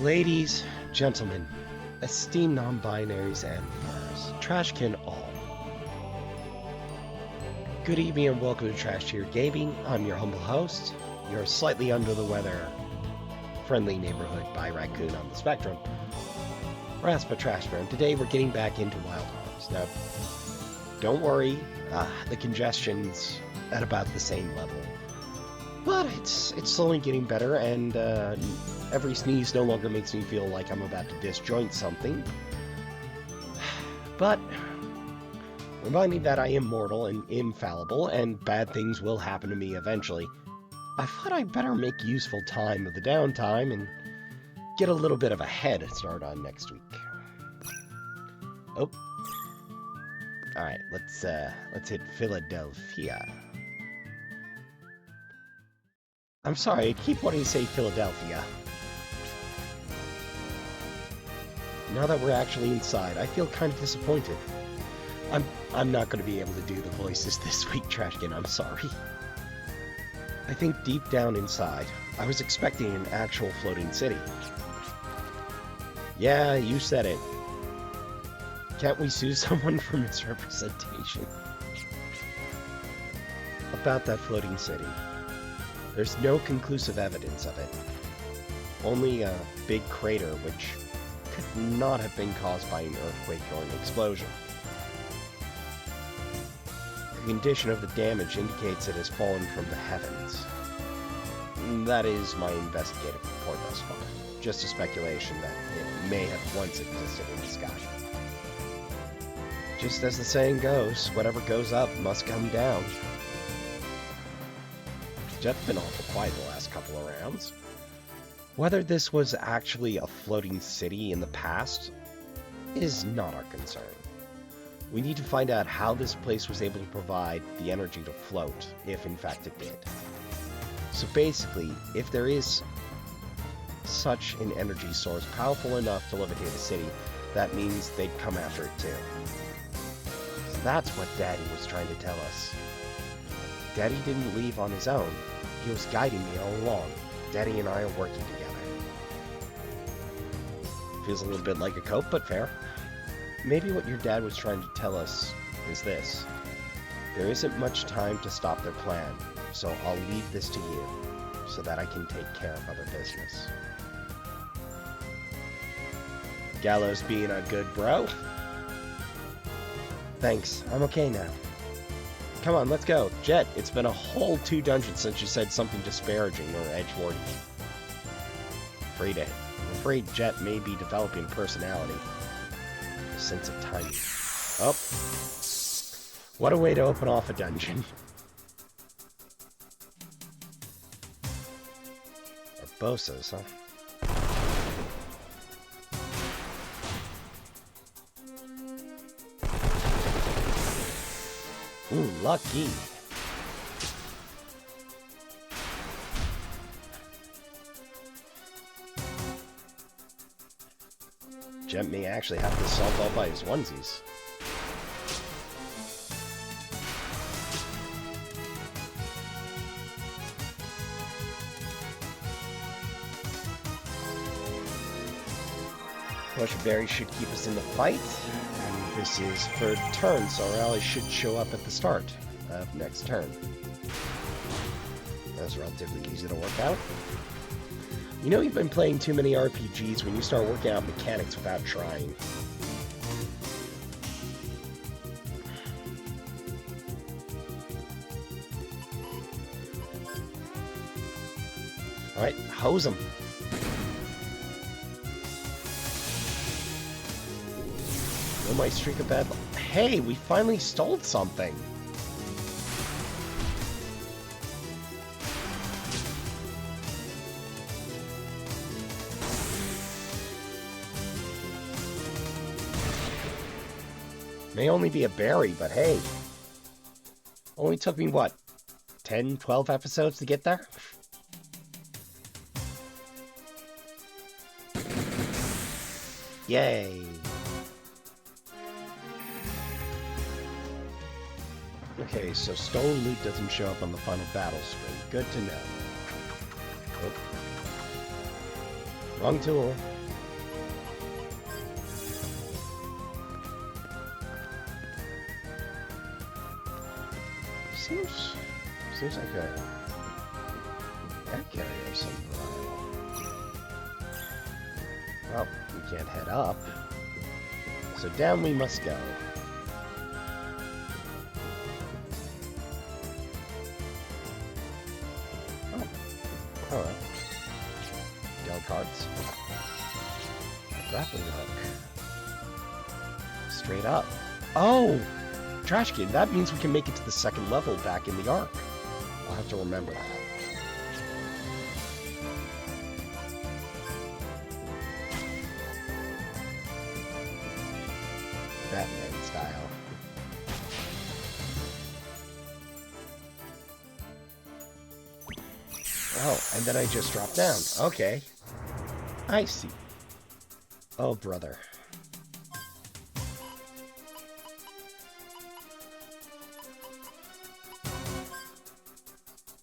Ladies, gentlemen, esteemed non-binaries and furs, trashkin all. Good evening and welcome to Trash Tier Gaming. I'm your humble host, your slightly under the weather, friendly neighborhood by raccoon on the spectrum, Raspa Trashbear. Today we're getting back into Wild Arms. Now, don't worry, the congestion's at about the same level. But it's slowly getting better, and every sneeze no longer makes me feel like I'm about to disjoint something. But remind me that I am mortal and infallible, and bad things will happen to me eventually. I thought I'd better make useful time of the downtime and get a little bit of a head start on next week. Oh. Alright, let's hit Fila Del Fia. I'm sorry, I keep wanting to say Philadelphia. Now that we're actually inside, I feel kind of disappointed. I'm not going to be able to do the voices this week, Trashkin, I'm sorry. I think deep down inside, I was expecting an actual floating city. Yeah, you said it. Can't we sue someone for misrepresentation? About that floating city. There's no conclusive evidence of it. Only a big crater which could not have been caused by an earthquake or an explosion. The condition of the damage indicates it has fallen from the heavens. That is my investigative report thus far. Just a speculation that it may have once existed in the sky. Just as the saying goes, whatever goes up must come down. Jet's been awful quiet the last couple of rounds. Whether this was actually a floating city in the past is not our concern. We need to find out how this place was able to provide the energy to float, if in fact it did. So basically, if there is such an energy source powerful enough to levitate a city, that means they'd come after it too. So that's what Daddy was trying to tell us. Daddy didn't leave on his own. He was guiding me all along. Daddy and I are working together. Feels a little bit like a cope, but fair. Maybe what your dad was trying to tell us is this. There isn't much time to stop their plan, so I'll leave this to you, so that I can take care of other business. Gallows being a good bro? Thanks, I'm okay now. Come on, let's go. Jet, it's been a whole 2 dungeons since you said something disparaging or edgelordy. I'm afraid Jet may be developing personality. A sense of timing. Oh. What a way to open off a dungeon. Bosas, huh? Ooh, lucky. Jet may actually have to solve all by his onesies. Berry should keep us in the fight. This is third turn, so our allies should show up at the start of next turn. That's relatively easy to work out. You know you've been playing too many RPGs when you start working out mechanics without trying. Alright, hose them. My streak of bad luck. Hey, we finally stole something. May only be a berry, but hey. Only took me, what, 10, 12 episodes to get there? Yay. Okay, so stolen loot doesn't show up on the final battle screen. Good to know. Oh. Wrong tool. Seems like a air carrier of some variety. Well, we can't head up, so down we must go. Oh, hello. Del cards. A grappling hook. Straight up. Oh! Trashkin, that means we can make it to the second level back in the Ark. I'll have to remember that. Batman style. Oh, and then I just dropped down. Okay. I see. Oh, brother.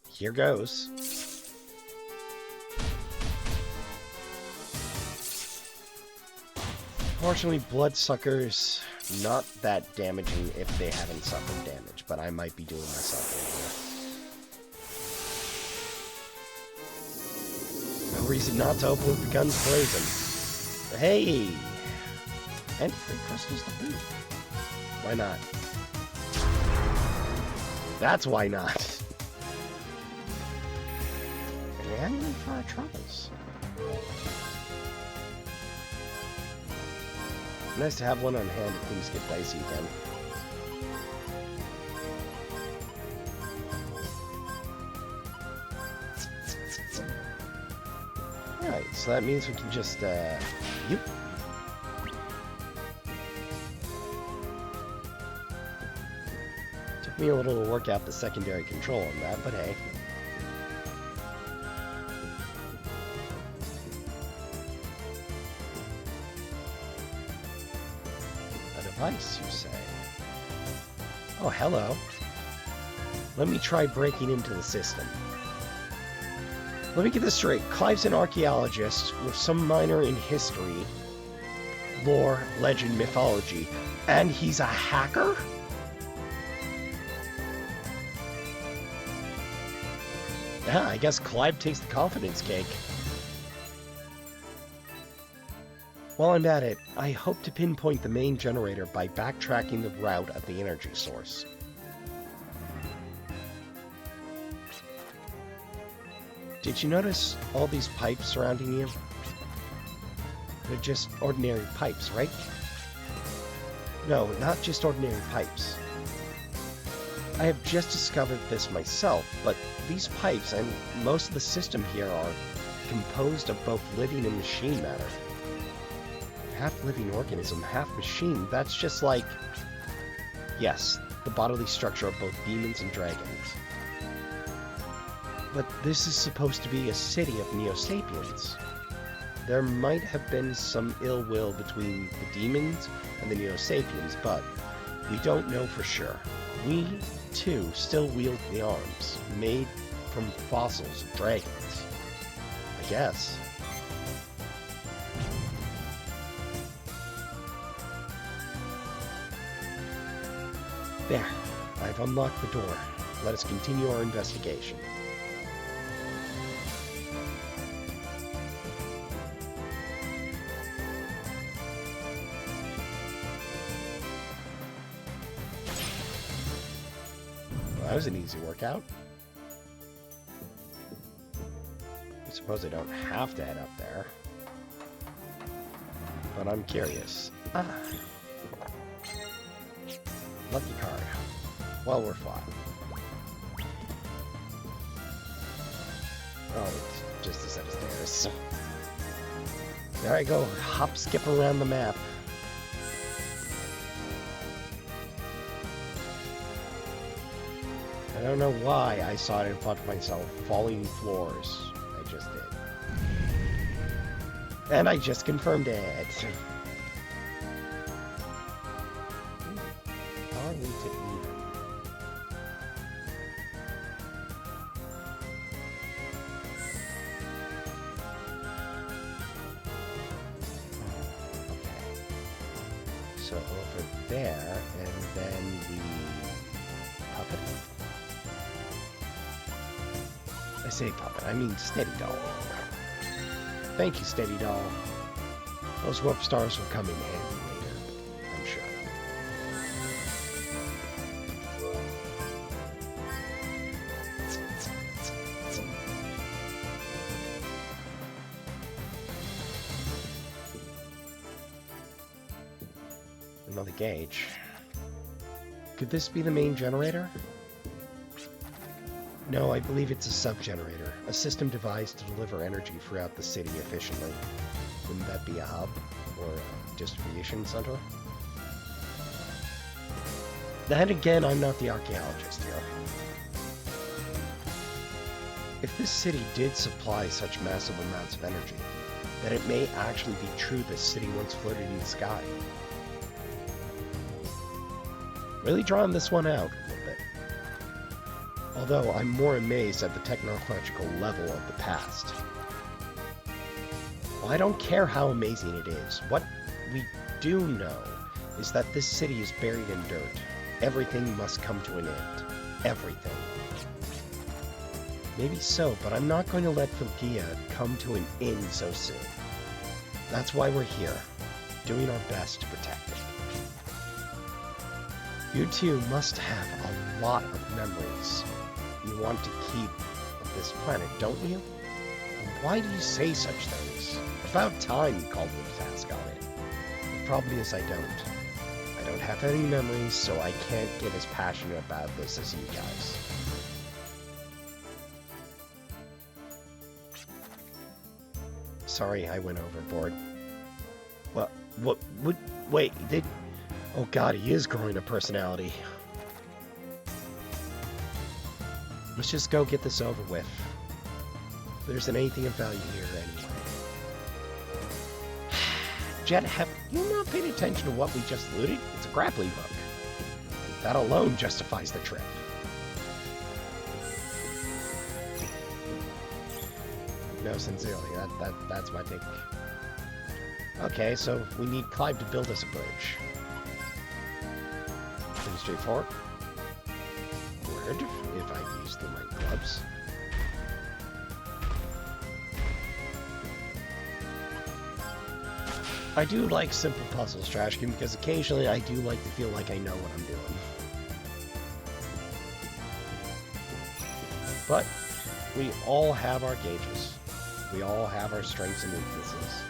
Here goes. Fortunately, bloodsuckers not that damaging if they haven't suffered damage, but I might be doing myself in here. No reason not to open with the guns blazing. Hey! And free crystals to boot. Why not? That's why not. And for our troubles. Nice to have one on hand if things get dicey again. Alright, so that means we can just, Yoop. Took me a little to work out the secondary control on that, but hey. Device, you say? Oh, hello. Let me try breaking into the system. Let me get this straight. Clive's an archaeologist with some minor in history, lore, legend, mythology, and he's a hacker? Yeah, I guess Clive takes the confidence cake. While I'm at it, I hope to pinpoint the main generator by backtracking the route of the energy source. Did you notice all these pipes surrounding you? They're just ordinary pipes, right? No, not just ordinary pipes. I have just discovered this myself, but these pipes and most of the system here are composed of both living and machine matter. Half living organism, half machine. That's just like, yes, the bodily structure of both demons and dragons. But this is supposed to be a city of Neo-Sapiens. There might have been some ill will between the demons and the Neo-Sapiens, but we don't know for sure. We, too, still wield the arms, made from fossils of dragons. I guess. There, I've unlocked the door. Let us continue our investigation. Well, that was an easy workout. I suppose I don't have to head up there. But I'm curious. Ah. Lucky card. Well, we're fine. Oh, it's just a set of stairs. There I go. Hop, skip around the map. I don't know why I saw it and thought to myself, falling floors. I just did. And I just confirmed it. Are we to even? Okay. So over there, and then we pop it. say puppet, I mean steady doll. Thank you, steady doll. Those warp stars will come in handy later, I'm sure. Another gauge. Could this be the main generator? No, I believe it's a sub-generator, a system devised to deliver energy throughout the city efficiently. Wouldn't that be a hub or a distribution center? Then again, I'm not the archaeologist here. If this city did supply such massive amounts of energy, then it may actually be true this city once floated in the sky. Really drawing this one out a little bit. Although I'm more amazed at the technological level of the past. Well, I don't care how amazing it is. What we do know is that this city is buried in dirt. Everything must come to an end. Everything. Maybe so, but I'm not going to let Filgia come to an end so soon. That's why we're here, doing our best to protect it. You two must have a lot of memories you want to keep of this planet, don't you? And why do you say such things? About time you called the task on it. The problem is I don't. I don't have any memories, so I can't get as passionate about this as you guys. Sorry, I went overboard. Wait, oh god, he is growing a personality. Let's just go get this over with. If there isn't anything of value here anyway. Jet, have you not paid attention to what we just looted? It's a grappling hook. That alone justifies the trip. No, sincerely, that's my take. Okay, so we need Clive to build us a bridge. Pretty straightforward. Word, if I use the right gloves. I do like simple puzzles, Trashkin, because occasionally I do like to feel like I know what I'm doing. But we all have our gauges. We all have our strengths and weaknesses.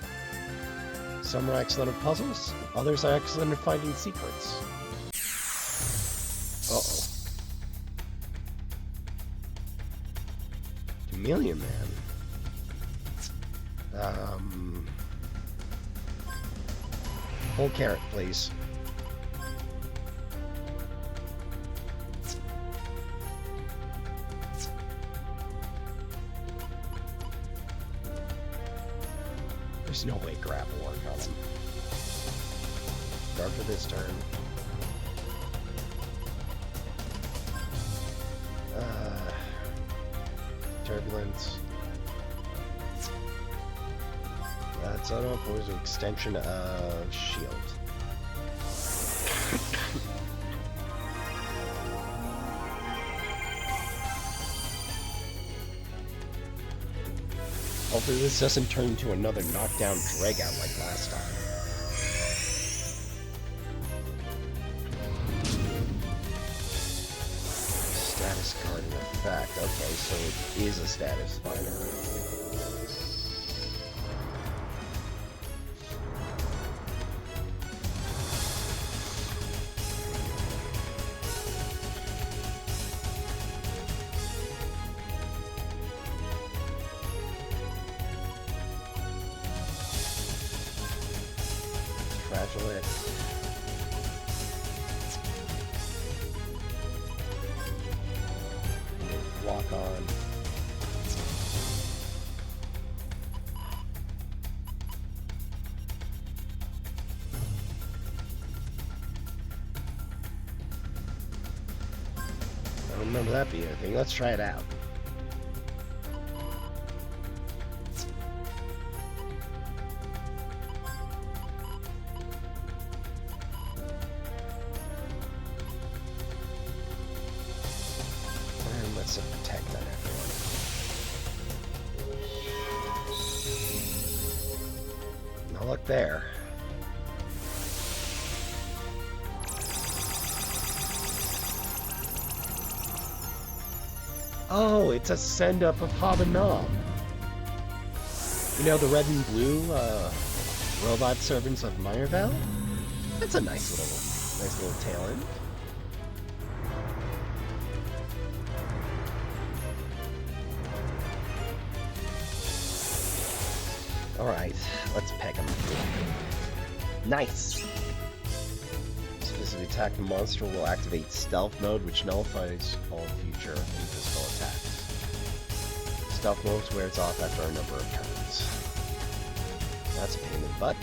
Some are excellent at puzzles, others are excellent at finding secrets. Uh-oh. Chameleon Man. Whole carrot, please. There's no way grab will work on him. Start for this turn. Turbulence. That's an opposed extension of shield. Hopefully this doesn't turn into another knockdown drag-out like last time. Status card in effect. Okay, so it is a status finder. Fragile. Lock on. I don't remember that being a thing. Let's try it out. Let's attack that everyone. luck there. Oh, it's a send-up of Hobbanob. You know, the red and blue robot servants of Minervale? That's a nice little tail end. Alright, let's peck him. Nice! Specifically attack the monster will activate stealth mode, which nullifies all future invisible attacks. Stealth mode wears off after a number of turns. That's a pain in the butt.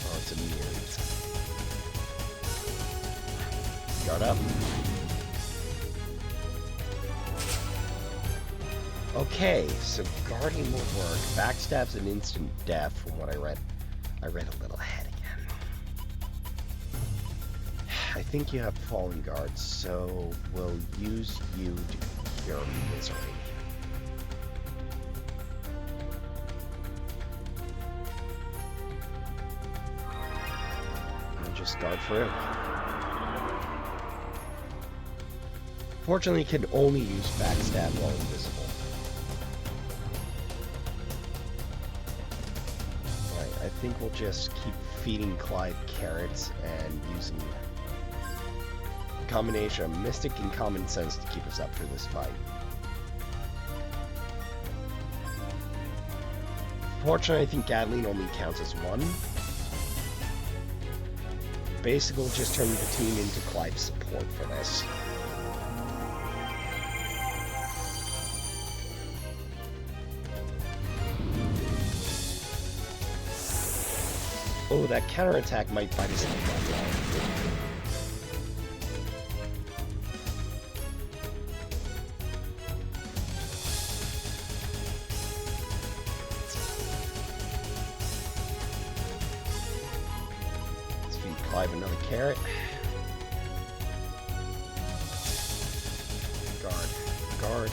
Oh, it's immune. Guard up. Okay, so guarding will work. Backstab's an instant death from what I read. I read a little ahead again. I think you have fallen guards, so we'll use you to cure misery. And just guard through. Fortunately, you can only use backstab while invisible. I think we'll just keep feeding Clive carrots and using a combination of Mystic and Common Sense to keep us up through this fight. Fortunately, I think Gatling only counts as one. Basically, we'll just turn the team into Clive's support for this. Oh, that counterattack might bite us in the butt. Let's feed Clive another carrot. Guard. Guard.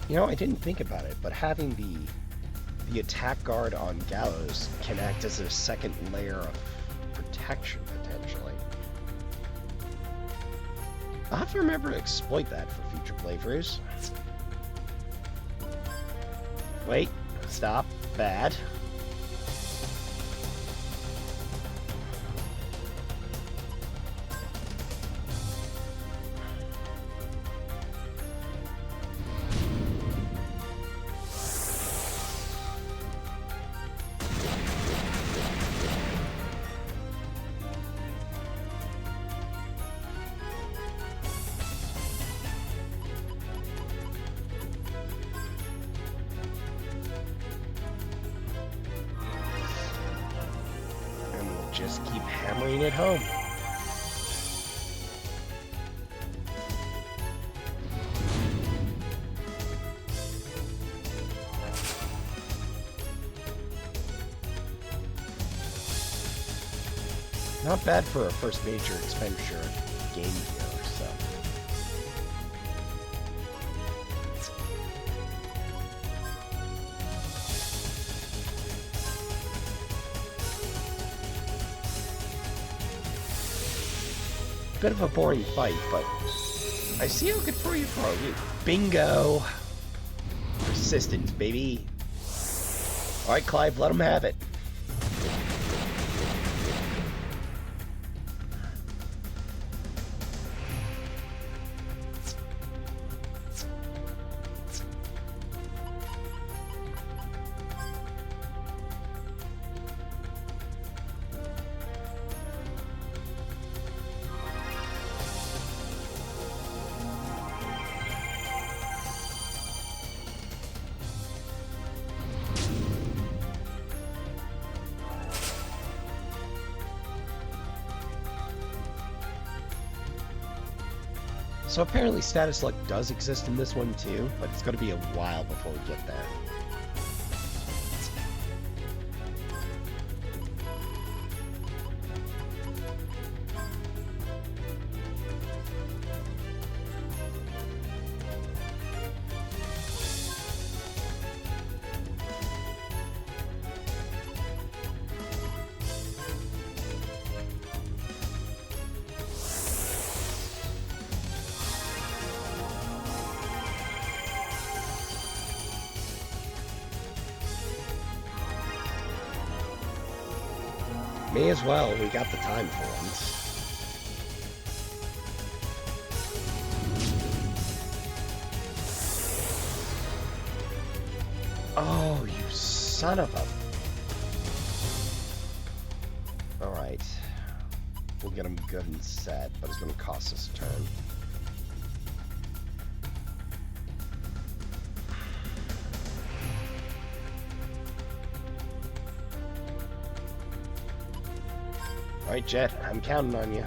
You know, I didn't think about it, but having the attack guard on Gallows can act as a second layer of protection, potentially. I'll have to remember to exploit that for future playthroughs. Wait, stop, bad. Just keep hammering it home. Not bad for a first major expenditure of Game Gear, so. Bit of a boring fight, but I see how good for you. Bingo! Persistence, baby. Alright, Clive, let him have it. So apparently status luck does exist in this one too, but it's going to be a while before we get there. May as well, we got the time for once. Oh, you son of a... Alright. We'll get him good and set, but it's going to cost us a turn. Alright, Jet, I'm counting on you.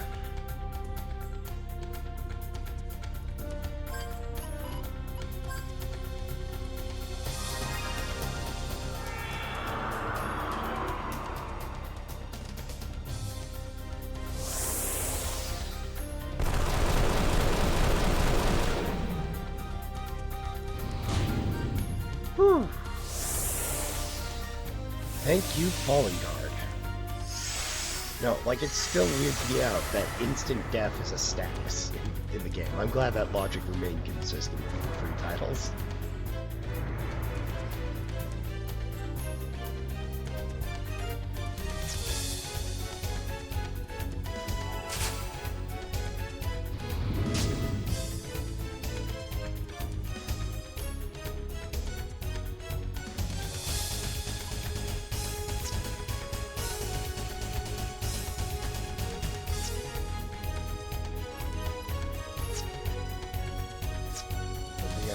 Whew. Thank you, Fallen Guard. No, like, it's still weird to me out that instant death is a status in the game. I'm glad that logic remained consistent for the free titles.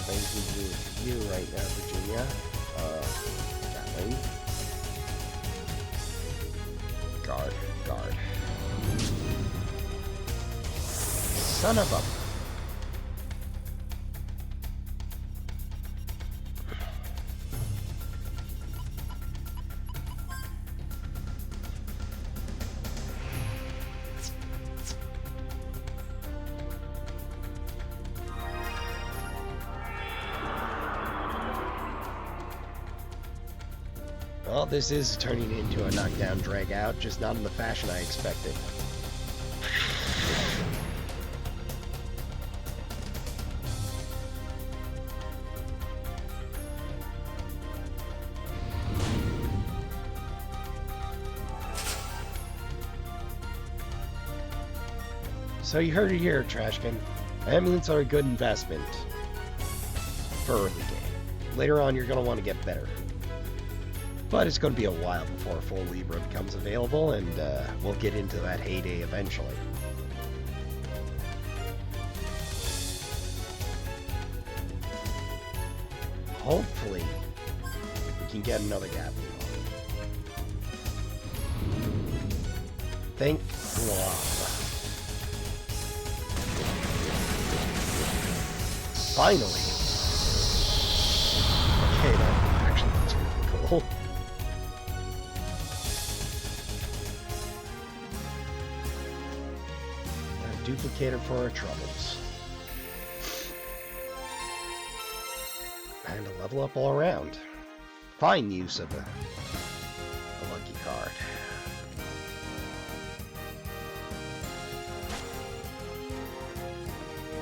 Anything to do with you right now, Virginia. Gatling. Guard. Son of a... Well, this is turning into a knockdown drag-out, just not in the fashion I expected. So you heard it here, Trashkin. Amulets are a good investment for early game. Later on, you're going to want to get better. But it's going to be a while before full Libra becomes available, and we'll get into that heyday eventually. Hopefully, we can get another Gatling on. Thank God. Finally! Okay, that actually looks really cool. Duplicator for our troubles. And a level up all around. Fine use of a lucky card.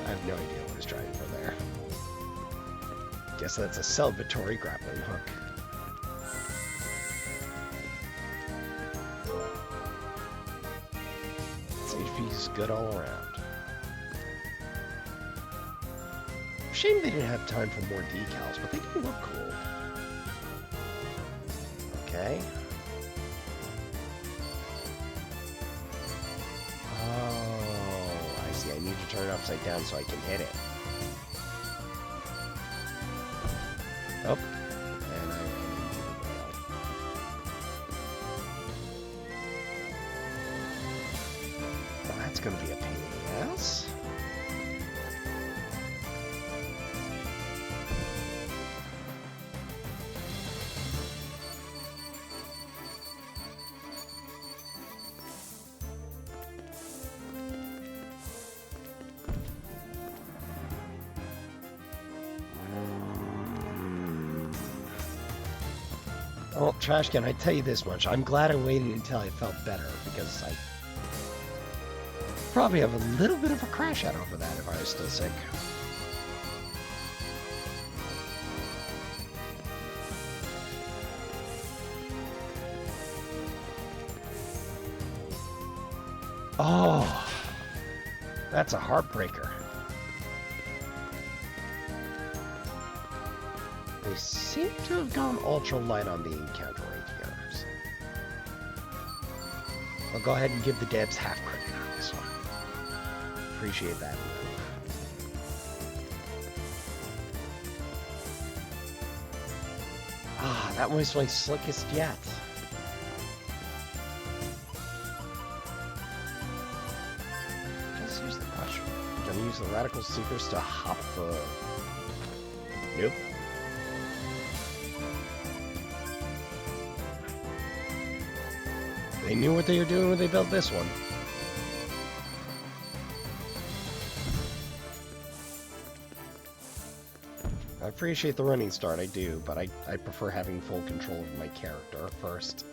I have no idea what I was trying for there. Guess that's a celebratory grappling hook. HP's good all around. Shame they didn't have time for more decals, but they do look cool. Okay. Oh, I see. I need to turn it upside down so I can hit it. Oh. And I ran into the rail. Well, that's going to be a pain in the ass. Well, Trashkin, I tell you this much. I'm glad I waited until I felt better, because I probably have a little bit of a crash out over that if I was still sick. Oh, that's a heartbreaker. They seem to have gone ultra light on the encounter right here. So I'll go ahead and give the devs half credit on this one. Appreciate that. Ah, that was my slickest yet. Just here's the question. Gonna use the radical seekers to hop the... Nope. They knew what they were doing when they built this one. I appreciate the running start, I do, but I prefer having full control of my character first.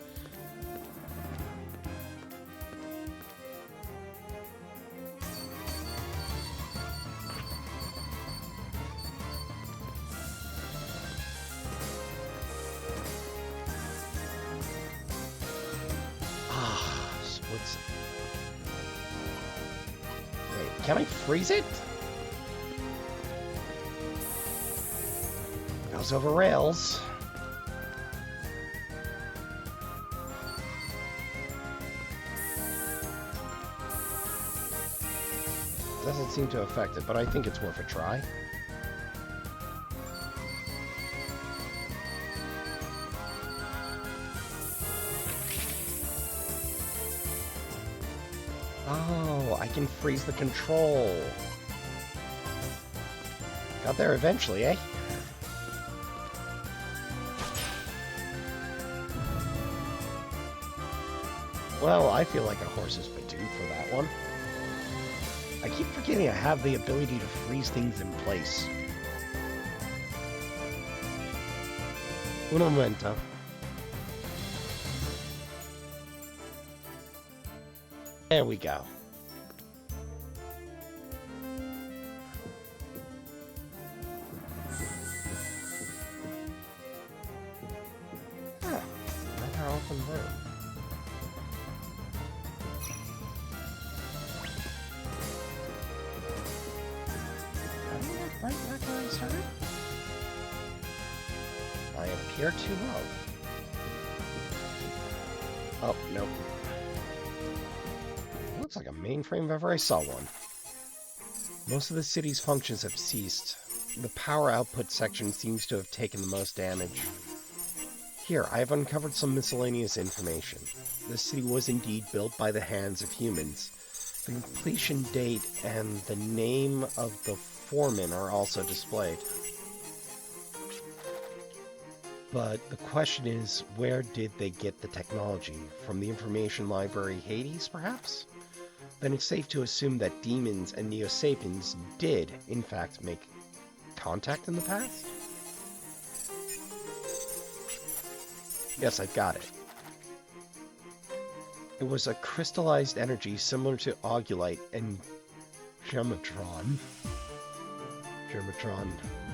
Can I freeze it? Goes over rails. Doesn't seem to affect it, but I think it's worth a try. Oh, I can freeze the control. Got there eventually, eh? Well, I feel like a horse's badoo for that one. I keep forgetting I have the ability to freeze things in place. Un momento. There we go. Huh. Another open room. Right back where I started? I appear too low. Oh, nope. Looks like a mainframe if ever I saw one. Most of the city's functions have ceased. The power output section seems to have taken the most damage. Here, I have uncovered some miscellaneous information. The city was indeed built by the hands of humans. The completion date and the name of the foreman are also displayed. But the question is, where did they get the technology? From the information library Hades, perhaps? Then it's safe to assume that demons and Neo-Sapiens did, in fact, make contact in the past? Yes, I've got it. It was a crystallized energy similar to Augulite and Gematron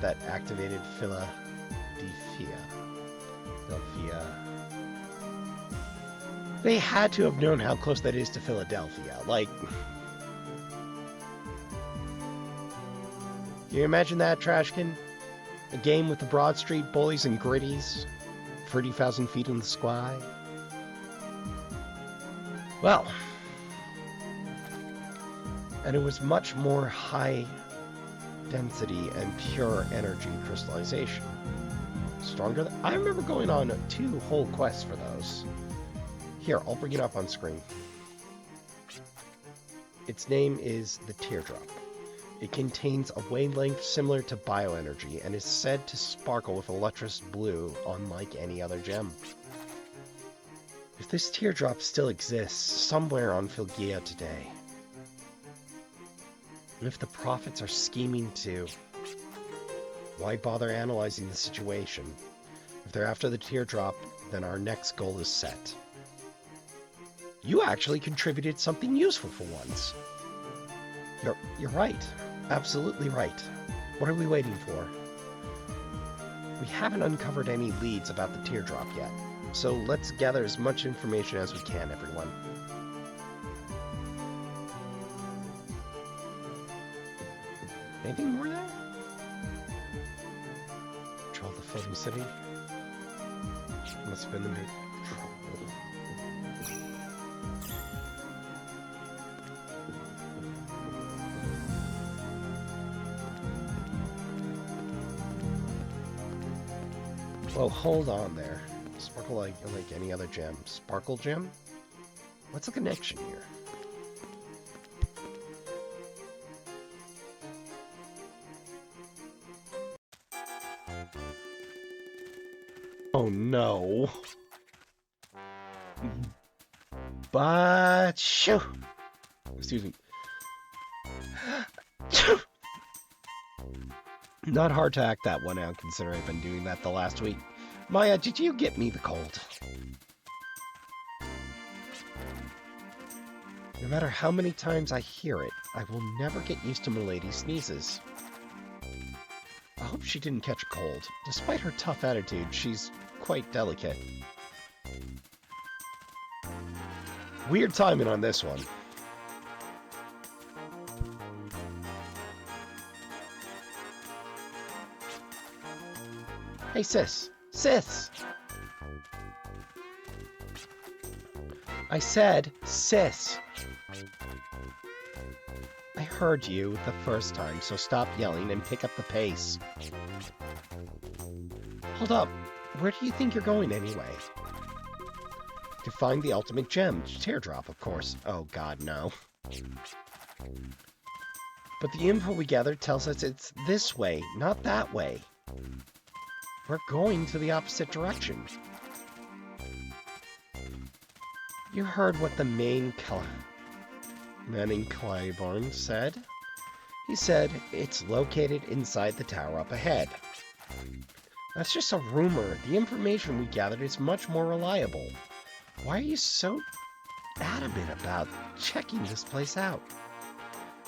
that activated Fila Del Fia. They had to have known how close that is to Philadelphia. Like, can you imagine that, Trashkin? A game with the Broad Street bullies and gritties, 30,000 feet in the sky. Well, and it was much more high density and pure energy crystallization. Stronger than... I remember going on 2 whole quests for those. Here, I'll bring it up on screen. Its name is the Teardrop. It contains a wavelength similar to bioenergy and is said to sparkle with a lustrous blue unlike any other gem. If this teardrop still exists somewhere on Filgia today, and if the prophets are scheming to, why bother analyzing the situation? If they're after the teardrop, then our next goal is set. You actually contributed something useful for once. You're right. Absolutely right. What are we waiting for? We haven't uncovered any leads about the teardrop yet, so let's gather as much information as we can, everyone. Anything more there? Control the floating city. Must have been the main. Whoa, hold on there. Sparkle like any other gem. Sparkle gem? What's the connection here? Oh no. But shoo. Excuse me. Not hard to act that one out, considering I've been doing that the last week. Maya, did you get me the cold? No matter how many times I hear it, I will never get used to Milady's sneezes. I hope she didn't catch a cold. Despite her tough attitude, she's quite delicate. Weird timing on this one. Hey, sis. Sis! I said, sis. I heard you the first time, so stop yelling and pick up the pace. Hold up. Where do you think you're going anyway? To find the ultimate gem. Teardrop, of course. Oh god, no. But the info we gathered tells us it's this way, not that way. We're going to the opposite direction. You heard what the man in Claiborne said? He said it's located inside the tower up ahead. That's just a rumor. The information we gathered is much more reliable. Why are you so adamant about checking this place out?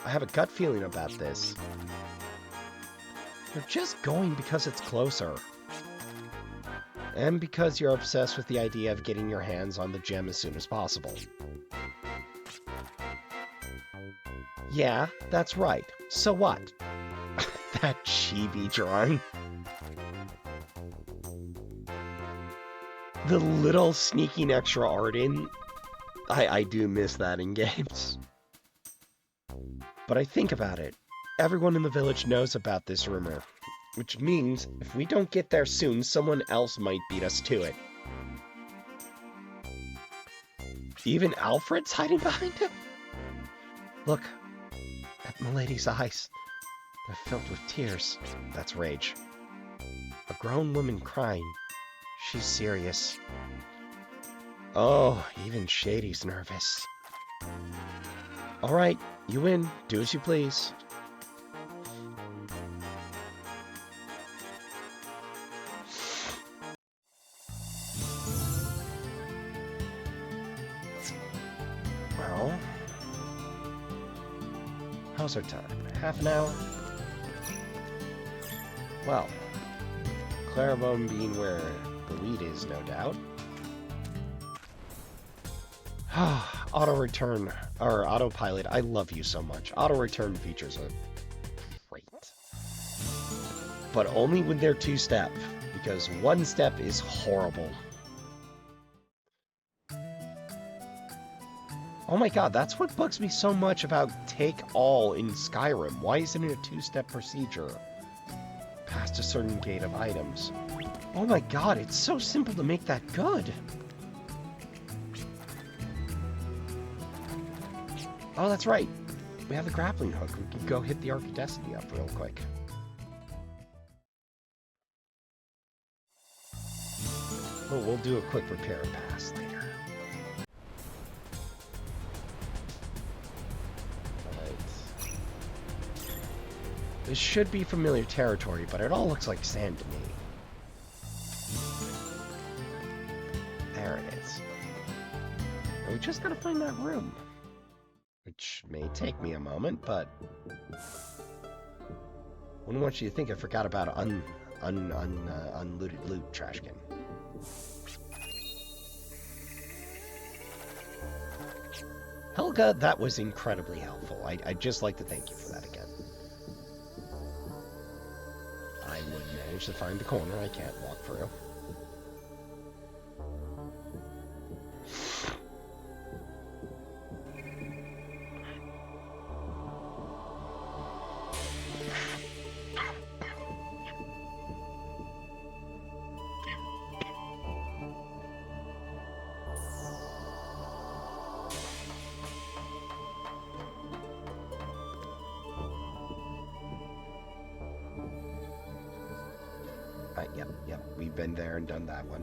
I have a gut feeling about this. You're just going because it's closer. And because you're obsessed with the idea of getting your hands on the gem as soon as possible. Yeah, that's right. So what? That chibi drawing. The little sneaking extra art in. I do miss that in games. But I think about it. Everyone in the village knows about this rumor. Which means, if we don't get there soon, someone else might beat us to it. Even Alfred's hiding behind him? Look, at Milady's eyes. They're filled with tears. That's rage. A grown woman crying. She's serious. Oh, even Shady's nervous. Alright, you win. Do as you please. Well, how's our time? Half an hour? Well, Claiborne being where the lead is, no doubt. Auto return, or autopilot, I love you so much. Auto return features are great. But only when they're two-step, because one-step is horrible. Oh my god, that's what bugs me so much about Take All in Skyrim. Why isn't it a two-step procedure? Past a certain gate of items. Oh my god, it's so simple to make that good. Oh, that's right. We have the grappling hook. We can go hit the Arc of Destiny up real quick. Oh, we'll do a quick repair pass later. Alright. This should be familiar territory, but it all looks like sand to me. There it is. And we just gotta find that room. Which may take me a moment, but... wouldn't want you to think I forgot about unlooted loot, Trashkin. Helga, that was incredibly helpful. I'd just like to thank you for that again. I would manage to find the corner I can't walk through. Yep, we've been there and done that one.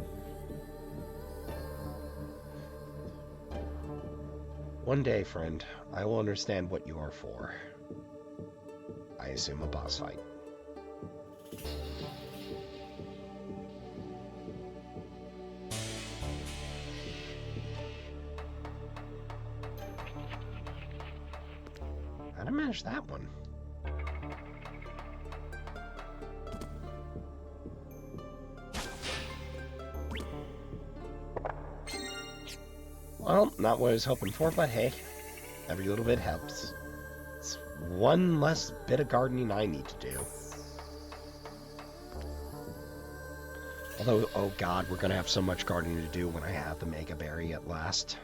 One day, friend, I will understand what you are for. I assume a boss fight. How'd I manage that one? Well, not what I was hoping for, but hey, every little bit helps. It's one less bit of gardening I need to do. Although, oh god, we're gonna have so much gardening to do when I have the Mega Berry at last.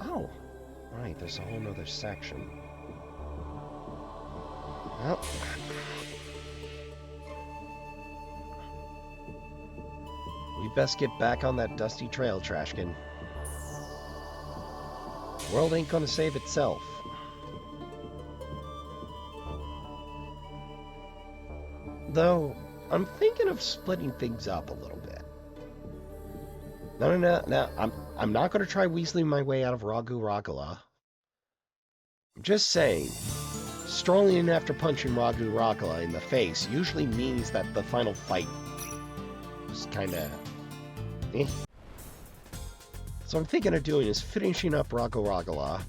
Oh, right, there's a whole nother section. Well... we best get back on that dusty trail, Trashkin. The world ain't gonna save itself. Though, I'm thinking of splitting things up a little bit. No, I'm not gonna try weaseling my way out of Ragu Ragala. I'm just saying, strolling in after punching Ragu Ragala in the face usually means that the final fight is kinda... eh. So I'm thinking of doing is finishing up Ragu Ragala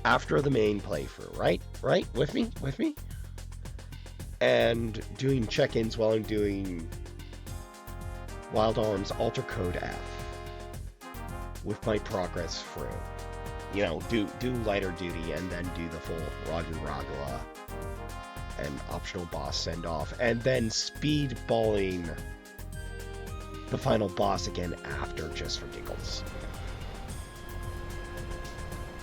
after the main playthrough, right? Right? With me? With me? And doing check-ins while I'm doing Wild Arms Alter Code F with my progress through. You know, do lighter duty and then do the full Ragu Ragala and optional boss send-off, and then speedballing the final boss again after, just for giggles.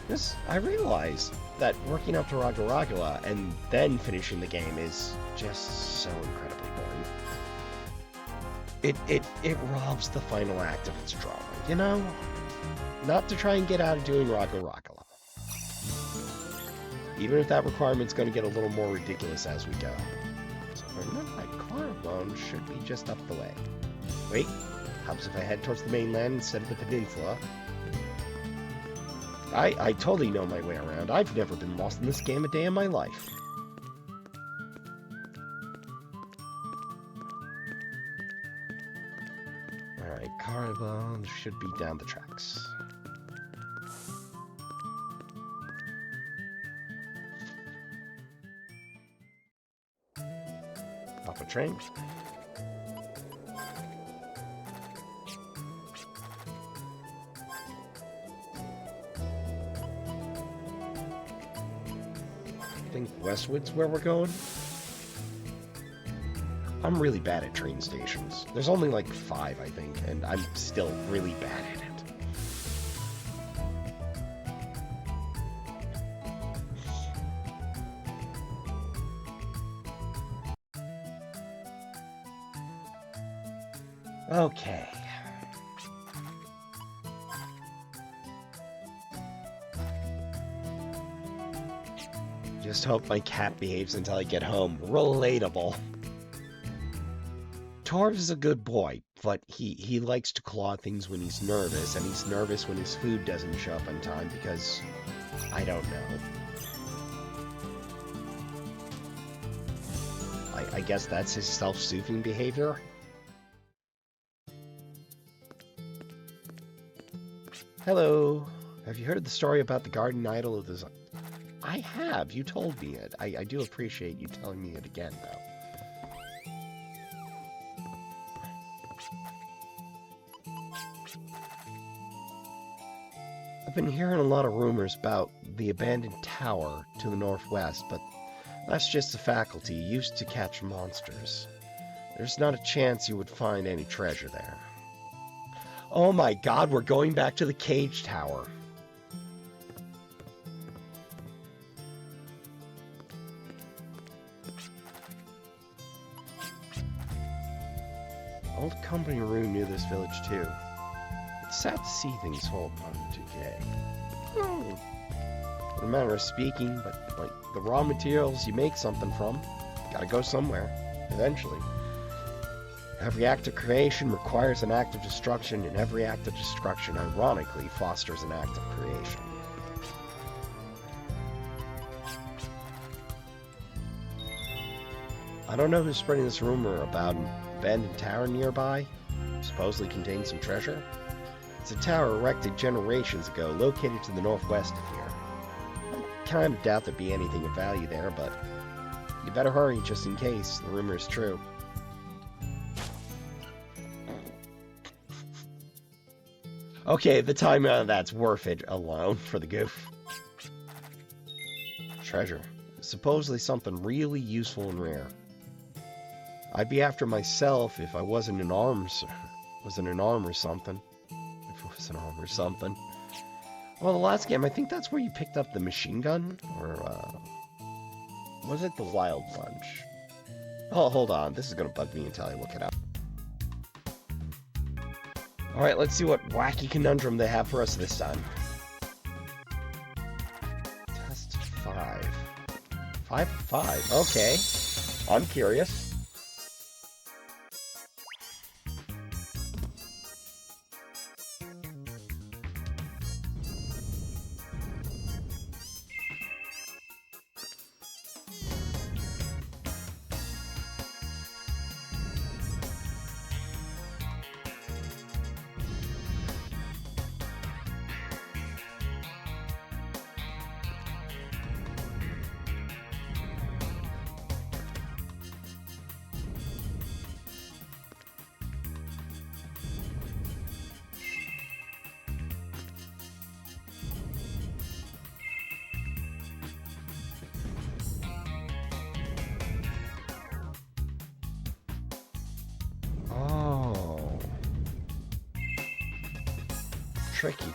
Because I realize that working up to Ragu Ragala and then finishing the game is just so incredibly boring. It robs the final act of its drama, you know? Not to try and get out of doing Ragu Ragala. Even if that requirement's going to get a little more ridiculous as we go. So if I remember, my collarbone should be just up the way. Wait, helps if I head towards the mainland instead of the peninsula. I totally know my way around. I've never been lost in this game a day in my life. Alright, collarbone should be down the tracks. Off a train. I think Westwood's where we're going. I'm really bad at train stations. There's only like 5, I think, and I'm still really bad at it. Okay. Just hope my cat behaves until I get home. Relatable. Torv is a good boy, but he likes to claw things when he's nervous, and he's nervous when his food doesn't show up on time because... I don't know. I guess that's his self-soothing behavior? Hello. Have you heard the story about the garden idol of the... I have. You told me it. I do appreciate you telling me it again, though. I've been hearing a lot of rumors about the abandoned tower to the northwest, but that's just the faculty used to catch monsters. There's not a chance you would find any treasure there. Oh my god, we're going back to the cage tower. Old company room near this village too. It's sad to see things fall upon decay. Oh. In a manner of speaking, but like the raw materials you make something from, gotta go somewhere, eventually. Every act of creation requires an act of destruction, and every act of destruction, ironically, fosters an act of creation. I don't know who's spreading this rumor about an abandoned tower nearby, supposedly contains some treasure. It's a tower erected generations ago, located to the northwest of here. I kind of doubt there'd be anything of value there, but you better hurry just in case the rumor is true. Okay, the time out of that's worth it alone for the goof. Treasure. Supposedly something really useful and rare. I'd be after myself if I wasn't an arms or something. If it was an arm or something. Well, the last game, I think that's where you picked up the machine gun, or was it the wild lunch? Oh, hold on. This is gonna bug me until I look it up. Alright, let's see what wacky conundrum they have for us this time. Test 5. 5 of 5. Okay. I'm curious.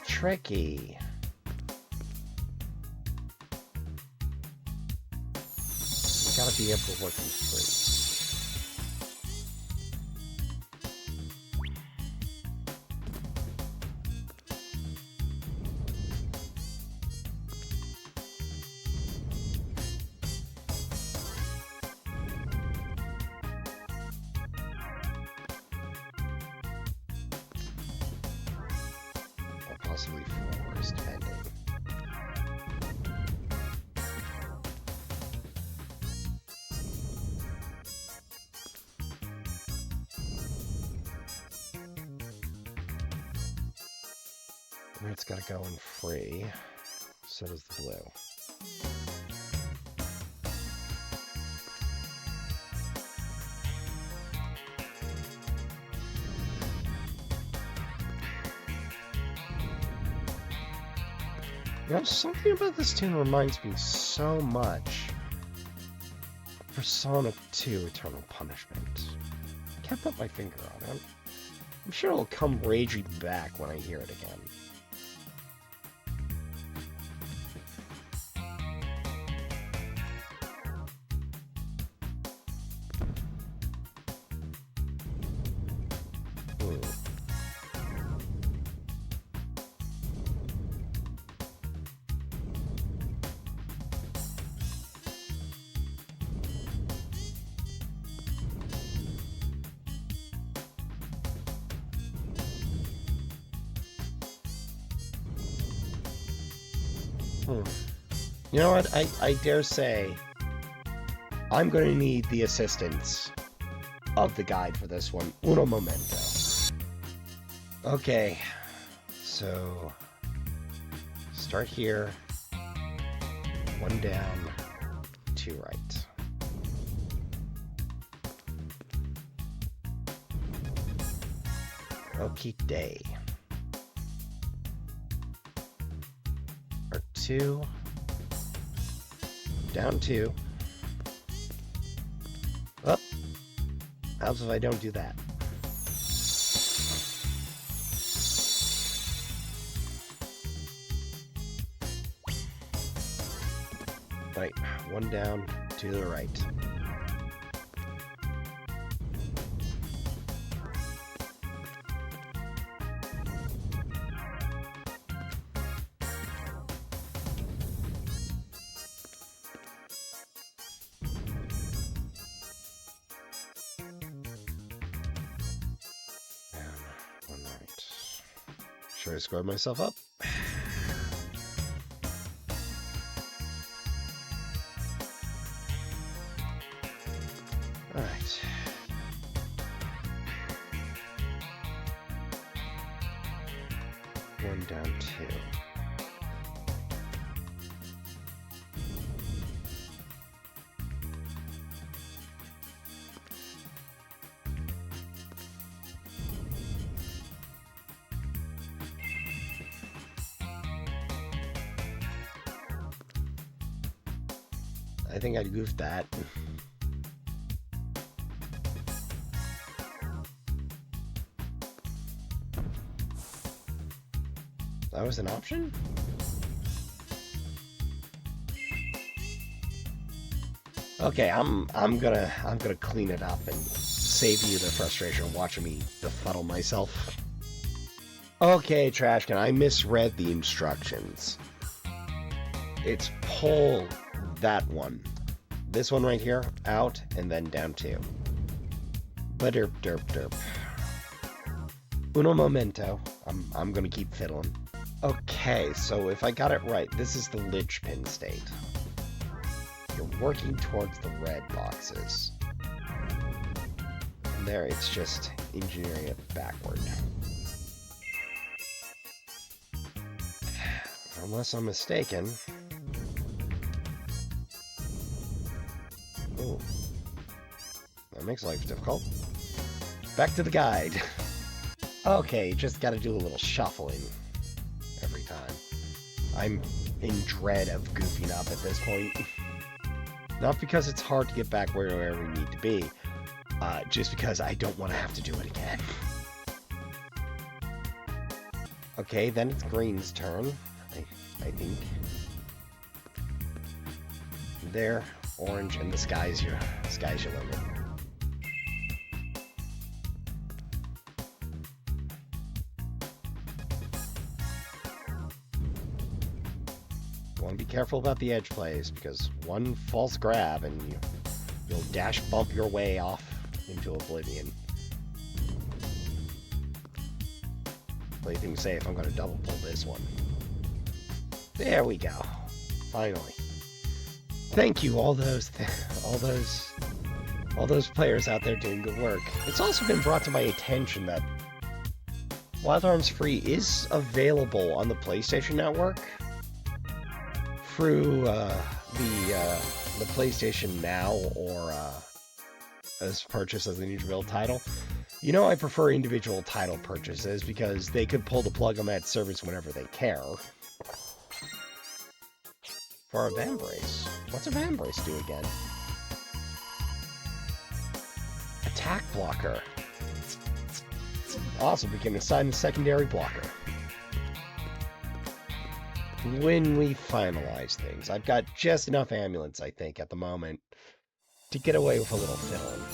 Tricky. You gotta be able to work in free. Possibly 4 is depending. Red's gotta go in free. So does the blue. You know, something about this tune reminds me so much of Persona 2 Eternal Punishment. Can't put my finger on it. I'm sure it'll come raging back when I hear it again. You know what? I dare say I'm going to need the assistance of the guide for this one. Uno momento. Okay, so start here. 1 down, 2 right. Okie day. Or 2. Down 2. Oh. How's if I don't do that? Right. 1 down, to the right. Sure, I scored myself up. All right. One down 2. I think I goofed that. That was an option? Okay, I'm gonna clean it up and save you the frustration of watching me befuddle myself. Okay, Trashkin, I misread the instructions. It's pull that one. This one right here, out, and then down 2. Ba-derp, derp, derp. Uno momento. I'm gonna keep fiddling. Okay, so if I got it right, this is the lich pin state. You're working towards the red boxes. And there, it's just engineering it backward. Unless I'm mistaken. Oh, that makes life difficult. Back to the guide. Okay, just gotta do a little shuffling every time. I'm in dread of goofing up at this point. Not because it's hard to get back where we need to be, just because I don't want to have to do it again. Okay, then it's green's turn, I think. There, orange, and the sky's your limit. Want to be careful about the edge plays, because one false grab and you'll dash bump your way off into oblivion. Play things safe. I'm going to double pull this one. There we go. Finally. Thank you, all those players out there doing good work. It's also been brought to my attention that Wild Arms Free is available on the PlayStation Network through the PlayStation Now or as purchase as an individual title. You know, I prefer individual title purchases because they could pull the plug on that service whenever they care. For a Vambrace. What's a Vambrace do again? Attack blocker. Awesome, we can assign a secondary blocker. When we finalize things. I've got just enough ambulance, I think, at the moment to get away with a little fiddling.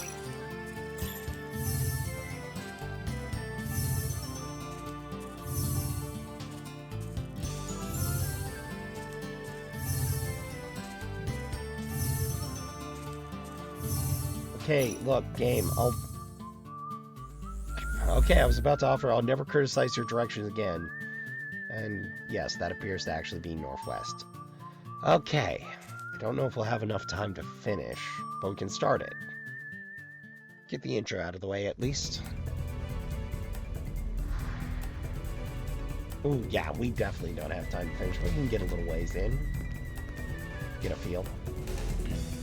Okay, look, game, Okay, I was about to offer I'll never criticize your directions again. And yes, that appears to actually be northwest. Okay, I don't know if we'll have enough time to finish, but we can start it. Get the intro out of the way, at least. Oh, yeah, we definitely don't have time to finish, but we can get a little ways in. Get a feel.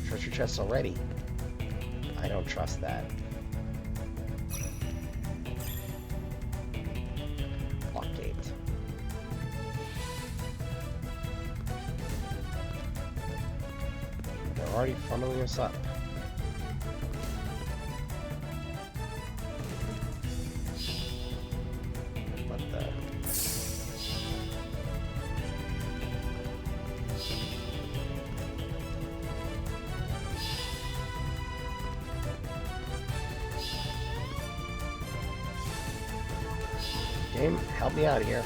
Treasure chests already. I don't trust that. Lock gate. They're already funneling us up. What the... Game, help me out here.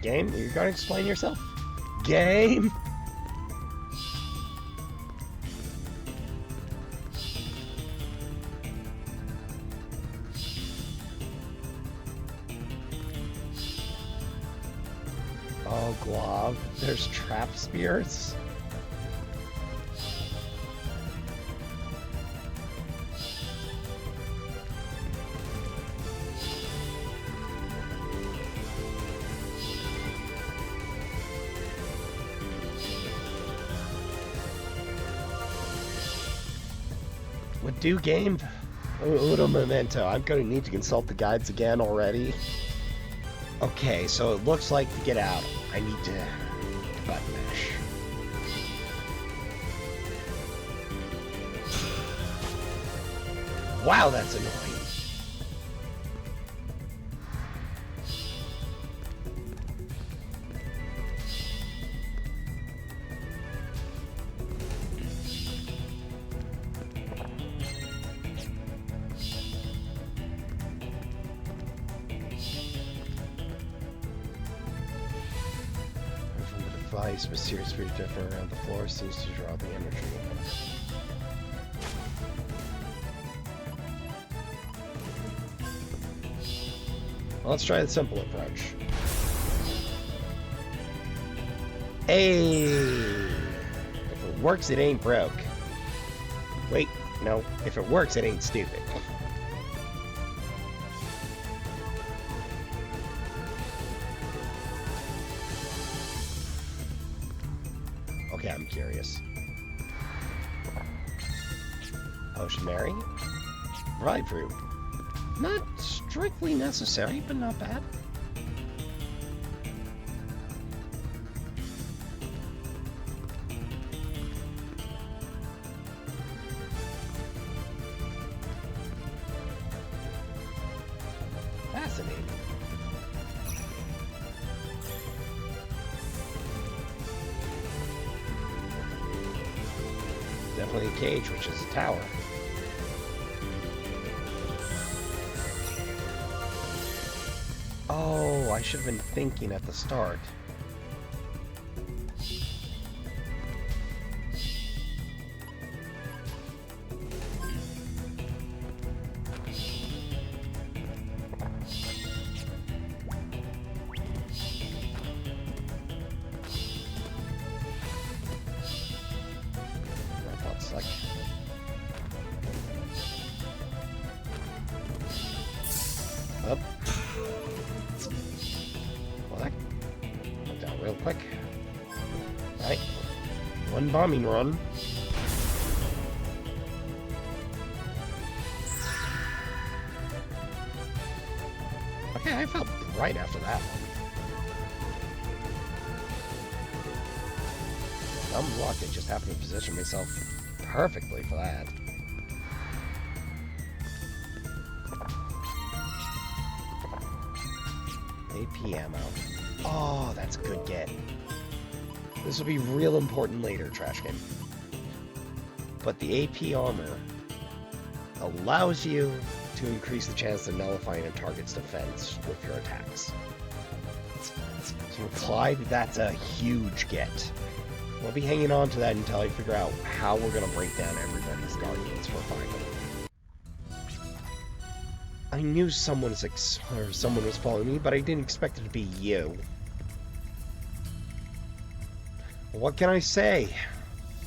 Game, you're gonna explain yourself? Game! Oh, Glob, there's trap spears? Would do, game? Uno momento. I'm gonna need to consult the guides again already. Okay, so it looks like to get out, I need to button mash. Wow, that's annoying. Device, mysterious spirit drifting around the floor seems to draw the energy. Well, let's try the simple approach. Hey! If it works, it ain't broke. Wait, no. If it works, it ain't stupid. Okay, I'm curious. Potion Mary? Ride fruit. Not strictly necessary, but not bad. Fascinating. Definitely a cage, which is a tower. Oh, I should have been thinking at the start. Like up. Well, that went down real quick. Right. One bombing run. Okay, I felt right after that one. I'm lucky, I just happened to position myself perfectly for that. AP ammo. Oh, that's a good get. This will be real important later, Trashkin. But the AP armor allows you to increase the chance of nullifying a target's defense with your attacks. So Clyde, that's a huge get. We'll be hanging on to that until I figure out how we're going to break down everybody's guardians for final. I knew someone was following me, but I didn't expect it to be you. What can I say?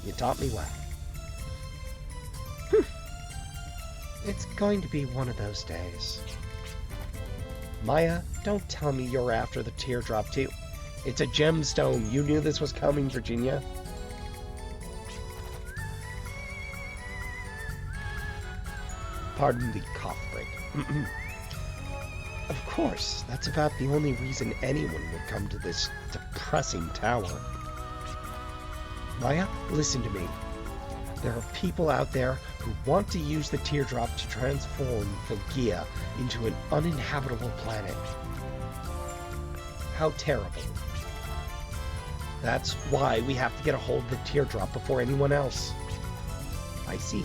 You taught me well. It's going to be one of those days. Maya, don't tell me you're after the teardrop too. It's a gemstone. You knew this was coming, Virginia. Pardon the cough break. Of course, that's about the only reason anyone would come to this depressing tower. Maya, listen to me. There are people out there who want to use the teardrop to transform Philgia into an uninhabitable planet. How terrible. That's why we have to get a hold of the teardrop before anyone else. I see.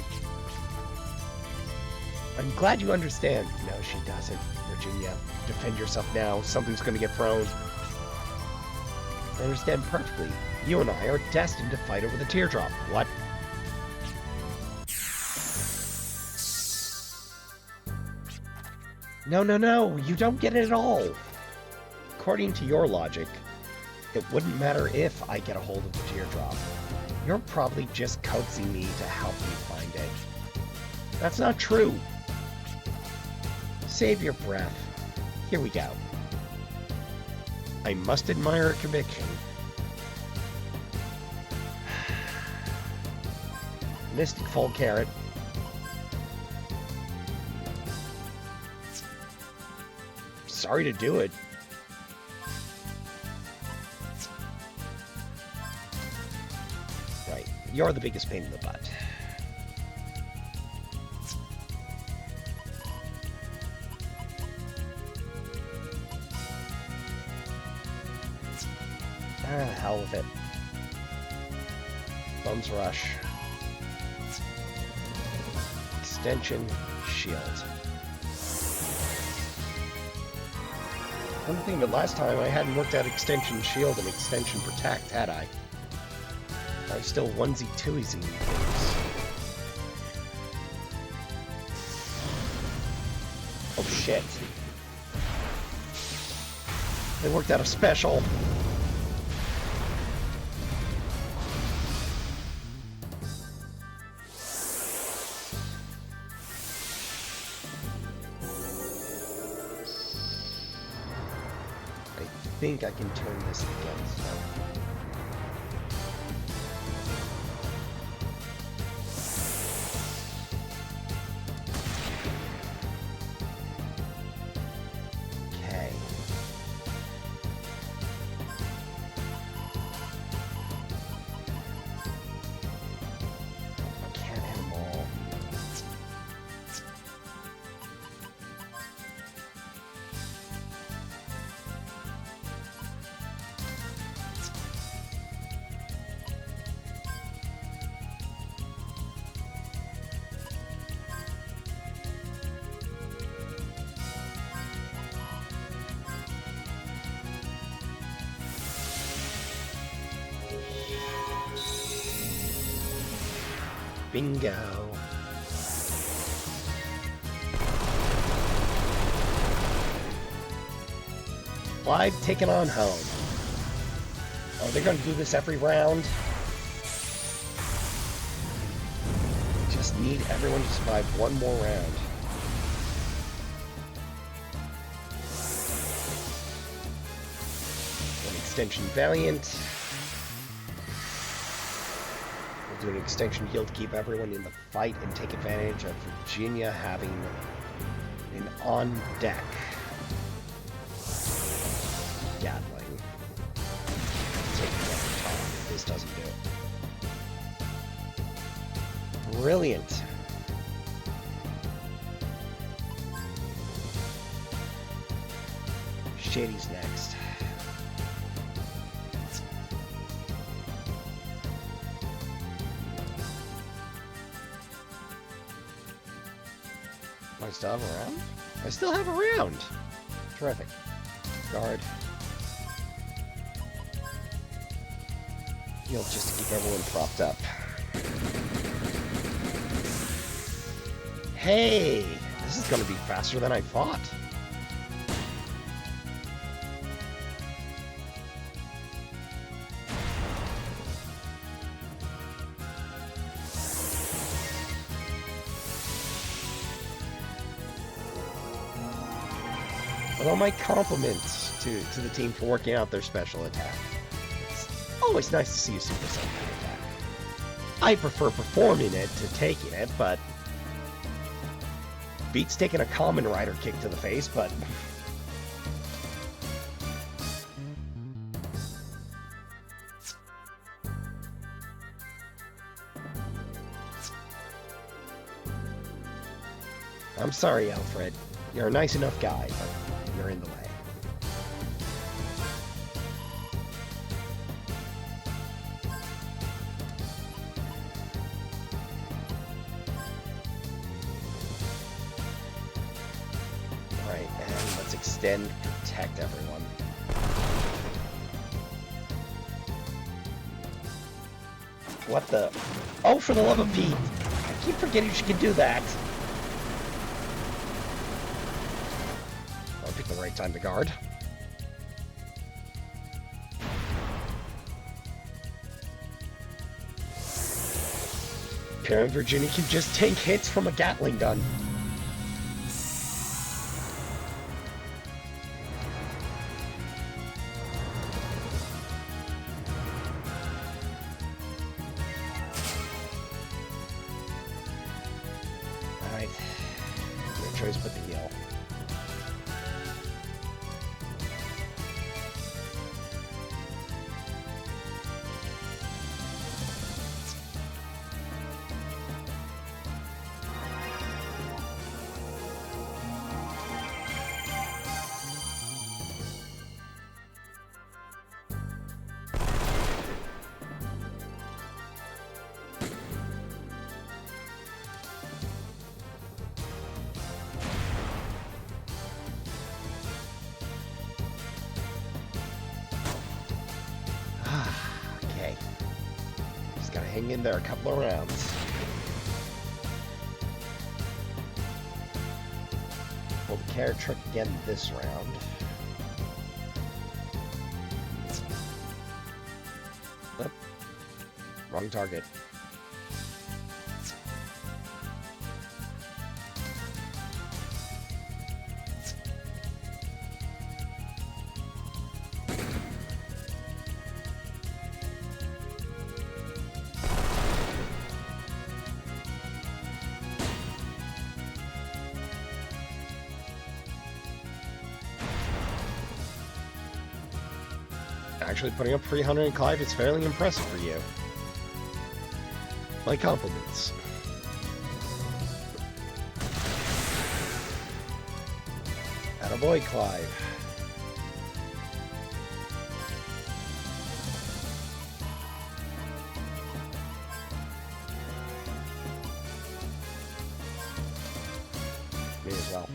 I'm glad you understand. No, she doesn't. Virginia, defend yourself now. Something's going to get thrown. I understand perfectly. You and I are destined to fight over the teardrop. What? No. You don't get it at all. According to your logic, it wouldn't matter if I get a hold of the teardrop. You're probably just coaxing me to help you find it. That's not true. Save your breath. Here we go. I must admire her conviction. Mystic Full Carrot. Sorry to do it. Right. You're the biggest pain in the butt. Ah, the hell with it. Bums Rush. Extension Shield. One thing, but last time I hadn't looked at Extension Shield and Extension Protect, had I? I was still onesie-twoiesing things. Oh shit. They worked out a special. I think I can turn this against them. Okay. I can't hit them all. Bingo. Live taken on home. Oh, they're going to do this every round? Just need everyone to survive one more round. An Extension Valiant. Do an extension heal to keep everyone in the fight and take advantage of Virginia having an on-deck Gatling. Take it off the top if this doesn't do it. Brilliant. Shady's next. I still have a round? I still have a round! Terrific. Guard. Heal just to keep everyone propped up. Hey! This is gonna be faster than I thought. Well, my compliments to the team for working out their special attack. It's always nice to see a Super Sentai attack. I prefer performing it to taking it, but beats taking a Kamen Rider kick to the face, but I'm sorry, Alfred. You're a nice enough guy, but you're in the way. Alright, and let's extend, protect everyone. What the? Oh, for the love of Pete! I keep forgetting she can do that. I'll pick the right time to guard. Parent Virginia can just take hits from a Gatling gun. Alright. No choice but to heal. Okay. Just gotta hang in there a couple of rounds. Pull the carrot trick again this round. Oop. Wrong target. Actually, putting up 300 in Clive is fairly impressive for you. My compliments. Attaboy, Clive. Me as well.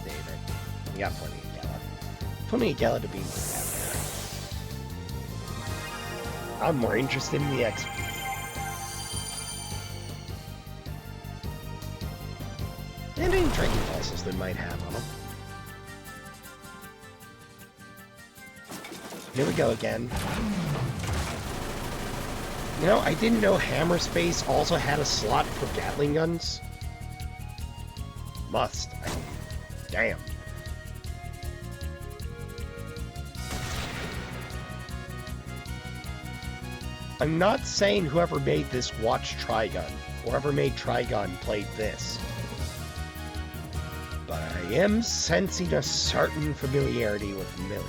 David. You got plenty of Gala. Plenty of Gala to beat with that there. I'm more interested in the XP. And any training pulses they might have on them. Here we go again. You know, I didn't know Hammer Space also had a slot for Gatling guns. Must. Damn. I'm not saying whoever made this watched Trigun. Whoever made Trigun played this. But I am sensing a certain familiarity with Millie.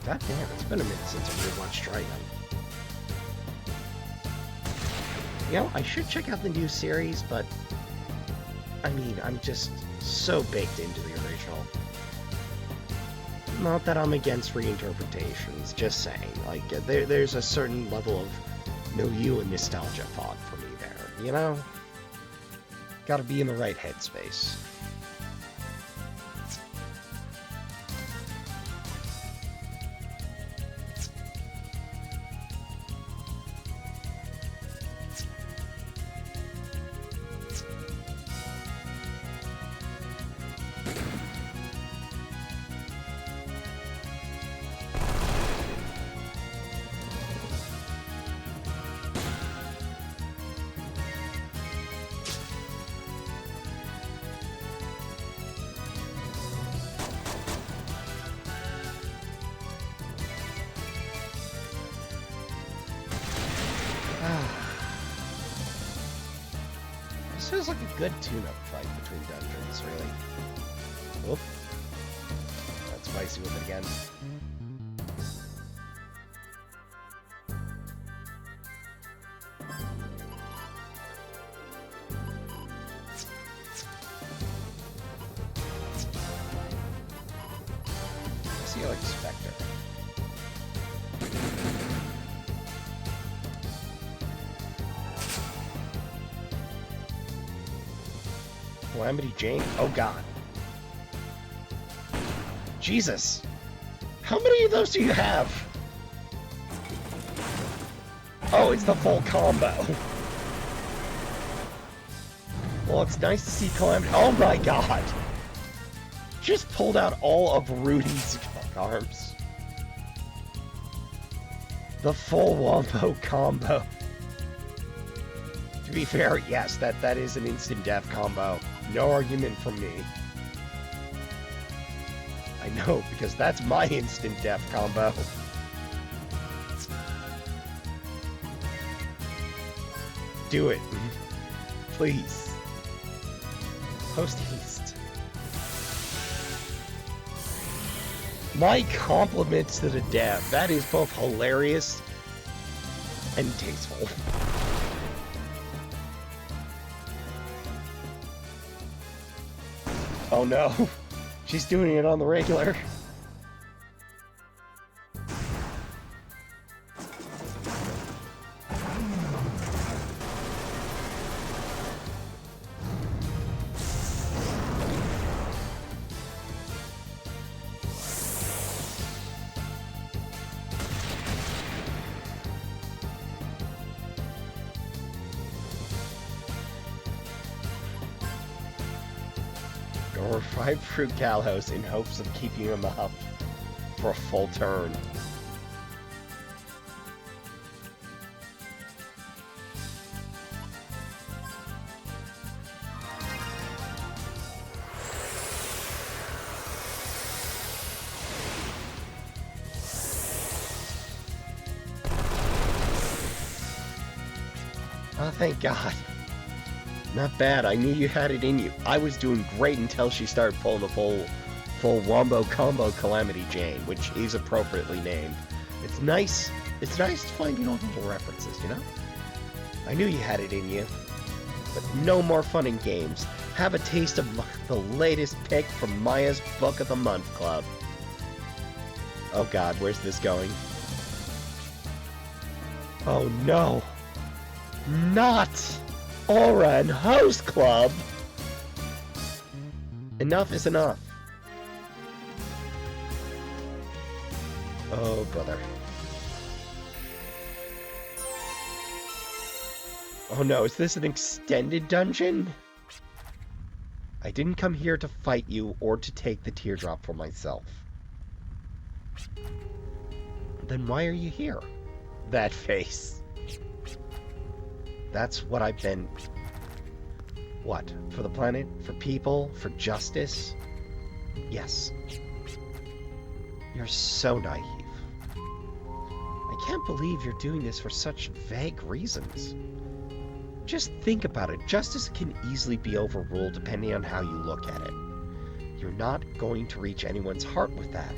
God damn, it's been a minute since I rewatched Trigun. You know, I should check out the new series, but I mean, I'm just so baked into the original. Not that I'm against reinterpretations, just saying. Like, there's a certain level of milieu and nostalgia thought for me there, you know? Gotta be in the right headspace. This feels like a good tune-up fight between dungeons, really. Oop. Got spicy with it again. I see, like Spectre. Calamity Jane? Oh god. Jesus! How many of those do you have? Oh, it's the full combo. Well, it's nice to see Calamity. Oh my god! Just pulled out all of Rudy's arms. The full wombo combo. To be fair, yes, that is an instant death combo. No argument from me. I know, because that's my instant death combo. Do it. Please. Post haste. My compliments to the dev. That is both hilarious and tasteful. Oh no, she's doing it on the regular. Or 5 fruit Galhouse in hopes of keeping him up for a full turn. Oh, thank God. Not bad. I knew you had it in you. I was doing great until she started pulling the full wombo combo Calamity Jane, which is appropriately named. It's nice. It's nice to find notable references, you know? I knew you had it in you. But no more fun and games. Have a taste of the latest pick from Maya's Book of the Month Club. Oh god, where's this going? Oh no. Not Aura and Host Club! Enough is enough. Oh, brother. Oh no, is this an extended dungeon? I didn't come here to fight you or to take the teardrop for myself. Then why are you here? That face. That's what I've been... What? For the planet? For people? For justice? Yes. You're so naive. I can't believe you're doing this for such vague reasons. Just think about it. Justice can easily be overruled depending on how you look at it. You're not going to reach anyone's heart with that.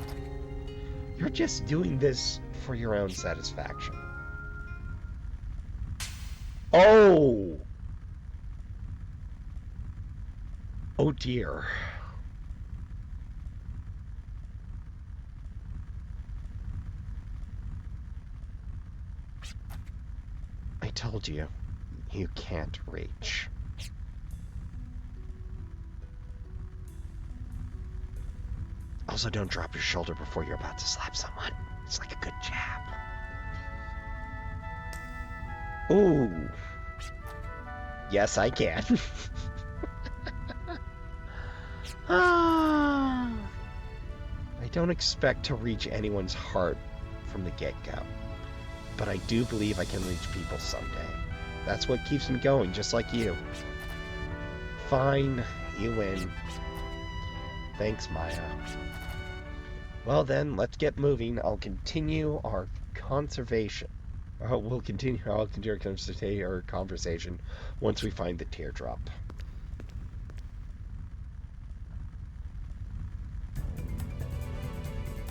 You're just doing this for your own satisfaction. Oh! Oh dear. I told you, you can't reach. Also, don't drop your shoulder before you're about to slap someone. It's like a good jab. Ooh. Yes, I can. Ah. I don't expect to reach anyone's heart from the get-go, but I do believe I can reach people someday. That's what keeps me going, just like you. Fine, you win. Thanks, Maya. Well then, let's get moving. I'll continue our conservation. I'll continue our conversation once we find the teardrop.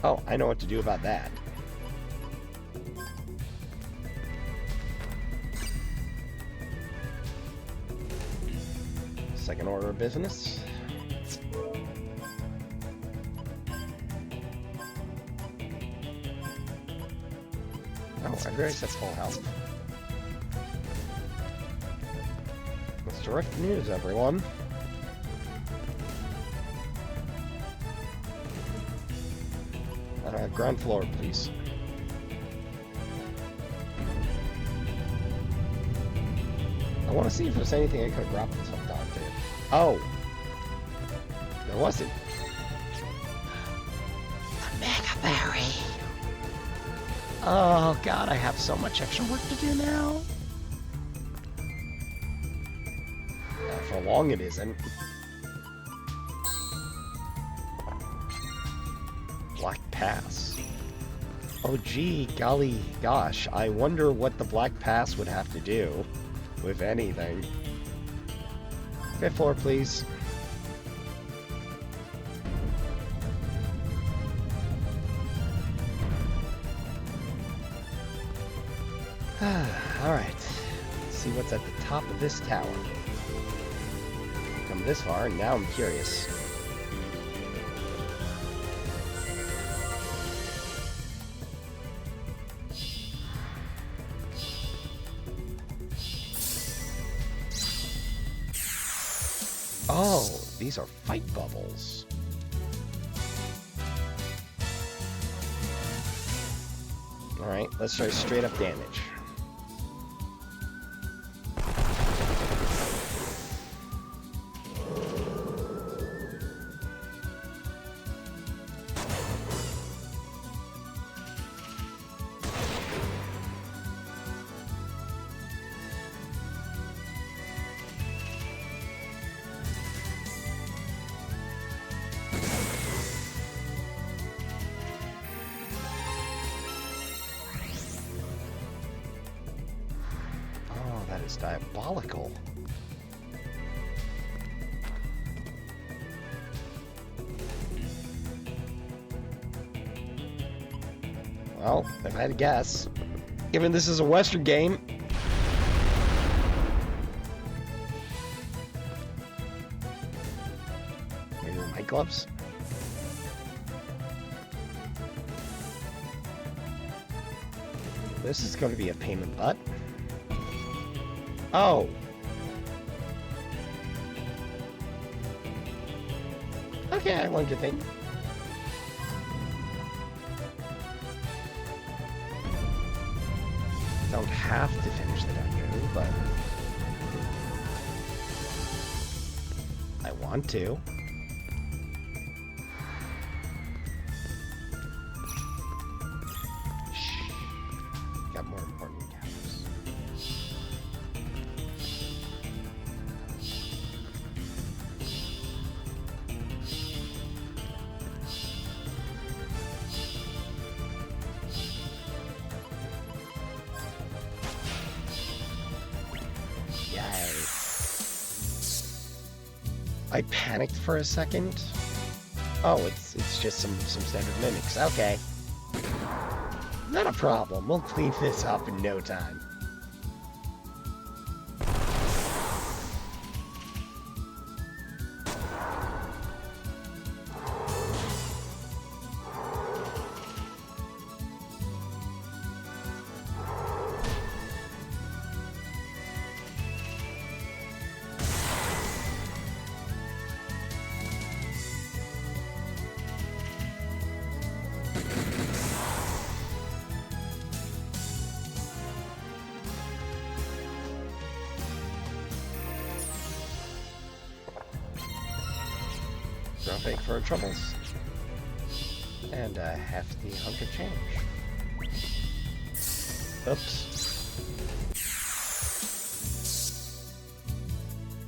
Oh, I know what to do about that. Second order of business. Oh, I realize that's full health. That's terrific news, everyone. Ground floor, please. I want to see if there's anything I could have dropped this hooked onto. Oh! There wasn't. The Mega Berry! Oh god, I have so much extra work to do now. For long it isn't. Black Pass. Oh gee, golly gosh, I wonder what the Black Pass would have to do with anything. Fifth floor, please. Alright, let's see what's at the top of this tower. Come this far, and now I'm curious. Oh, these are fight bubbles. Alright, let's try straight up damage. That is diabolical. Well, if I had to guess, given this is a Western game, maybe with my gloves. This is going to be a pain in the butt. Oh. Okay, I learned a thing. Don't have to finish the dungeon, but I want to. Shh. Got more important encounters. I panicked for a second. Oh, it's just some standard mimics. Okay. Not a problem. We'll clean this up in no time. Grow big for our troubles. And a hefty hunk of change. Oops.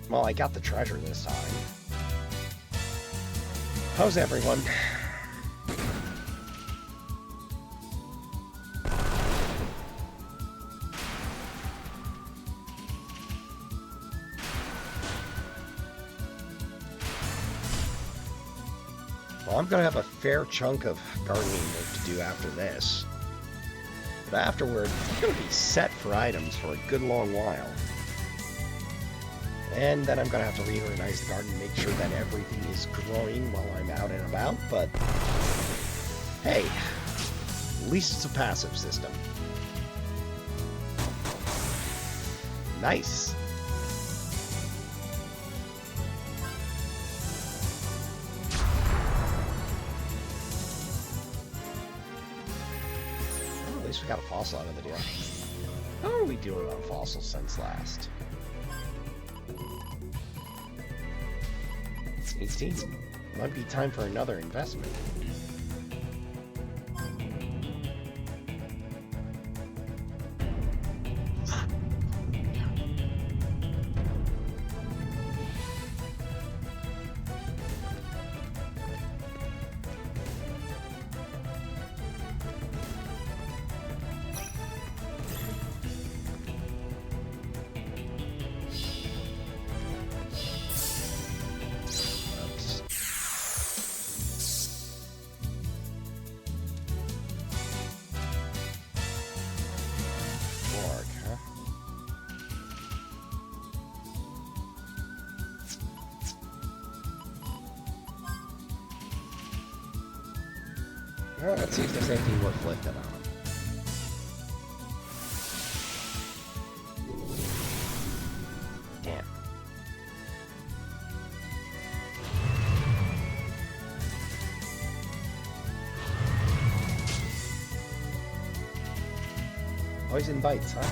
Well, I got the treasure this time. How's everyone? Well, I'm going to have a fair chunk of gardening work to do after this. But afterward, I'm going to be set for items for a good long while. And then I'm going to have to reorganize the garden, make sure that everything is growing while I'm out and about. But, hey, at least it's a passive system. Nice. At least we got a fossil out of the deal. How are we doing on fossils since last? 18. Might be time for another investment. Well, let's see if there's anything worth lifting on him. Damn. Poison bites, huh?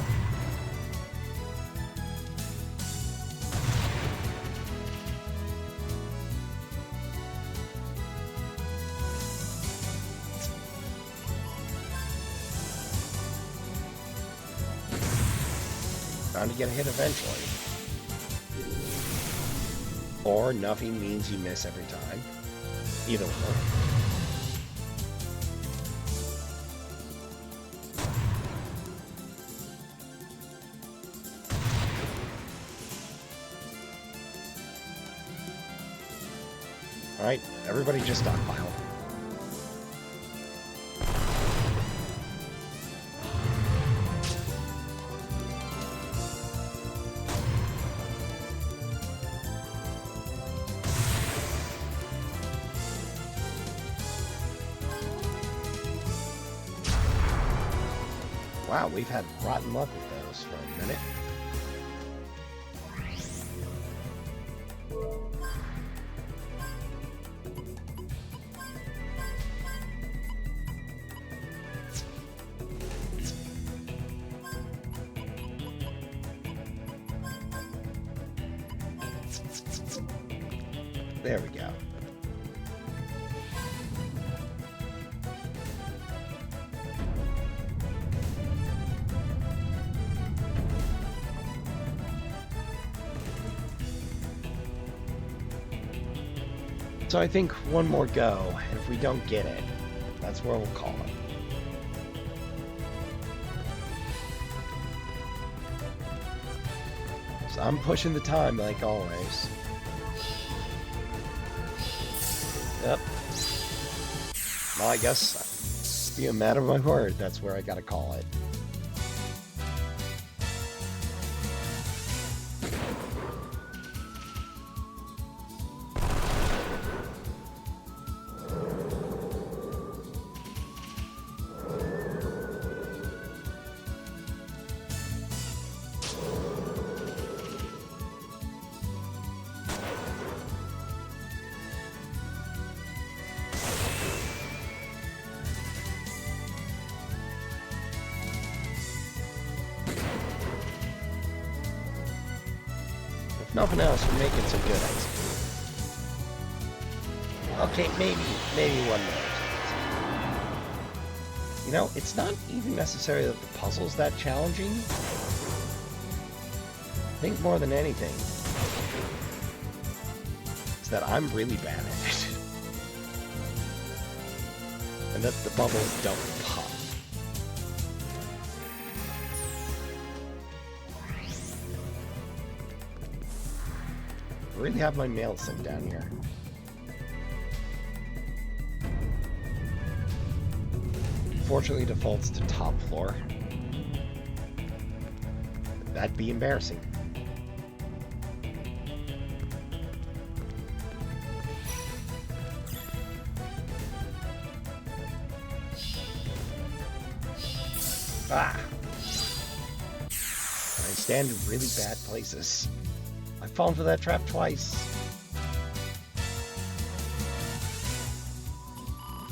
Bound to get a hit eventually. Or nothing means you miss every time. Either one. Alright, everybody just stockpile. Wow, we've had rotten luck with those for a minute. There we go. So I think one more go, and if we don't get it, that's where we'll call it. So I'm pushing the time like always. Yep. Well, I guess, be a matter of my word, that's where I gotta call it. If nothing else, we're making some good ice cream. Okay, maybe one more. You know, it's not even necessarily that the puzzle's that challenging. I think more than anything, it's that I'm really bad at it. And that the bubbles don't pop. I really have my mail sent down here. Unfortunately, defaults to top floor. That'd be embarrassing. Ah! I stand in really bad places. I've fallen for that trap twice.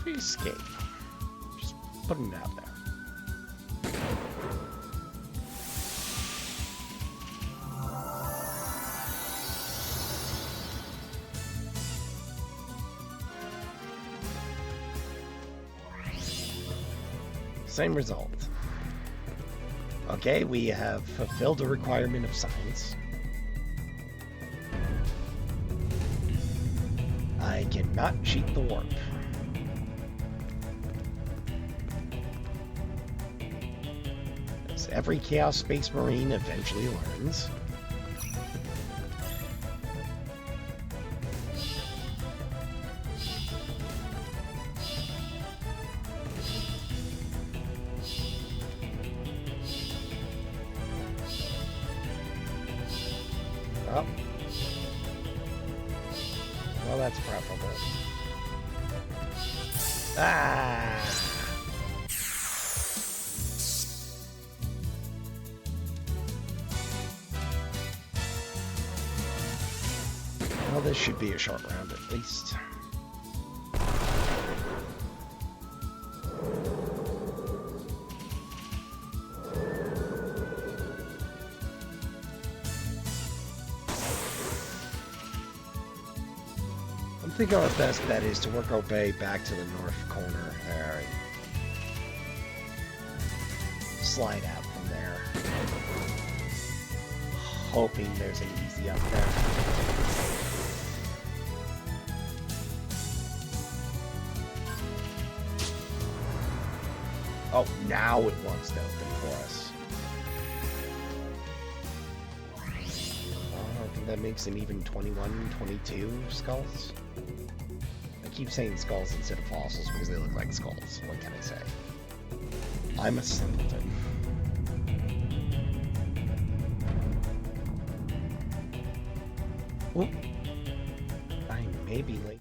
Free escape. Just putting it out there. Same result. Okay, we have fulfilled a requirement of science. I cannot cheat the warp. As every Chaos Space Marine eventually learns. Oh. Well, that's preferable. Ah! Well, this should be a short round at least. I think our best bet is to work our way back to the north corner there and slide out from there. Hoping there's an easy up there. Oh, now it wants to open for us. I think that makes an even 21, 22 skulls. I keep saying skulls instead of fossils because they look like skulls. What can I say? I'm a simpleton. Oop. I may be late.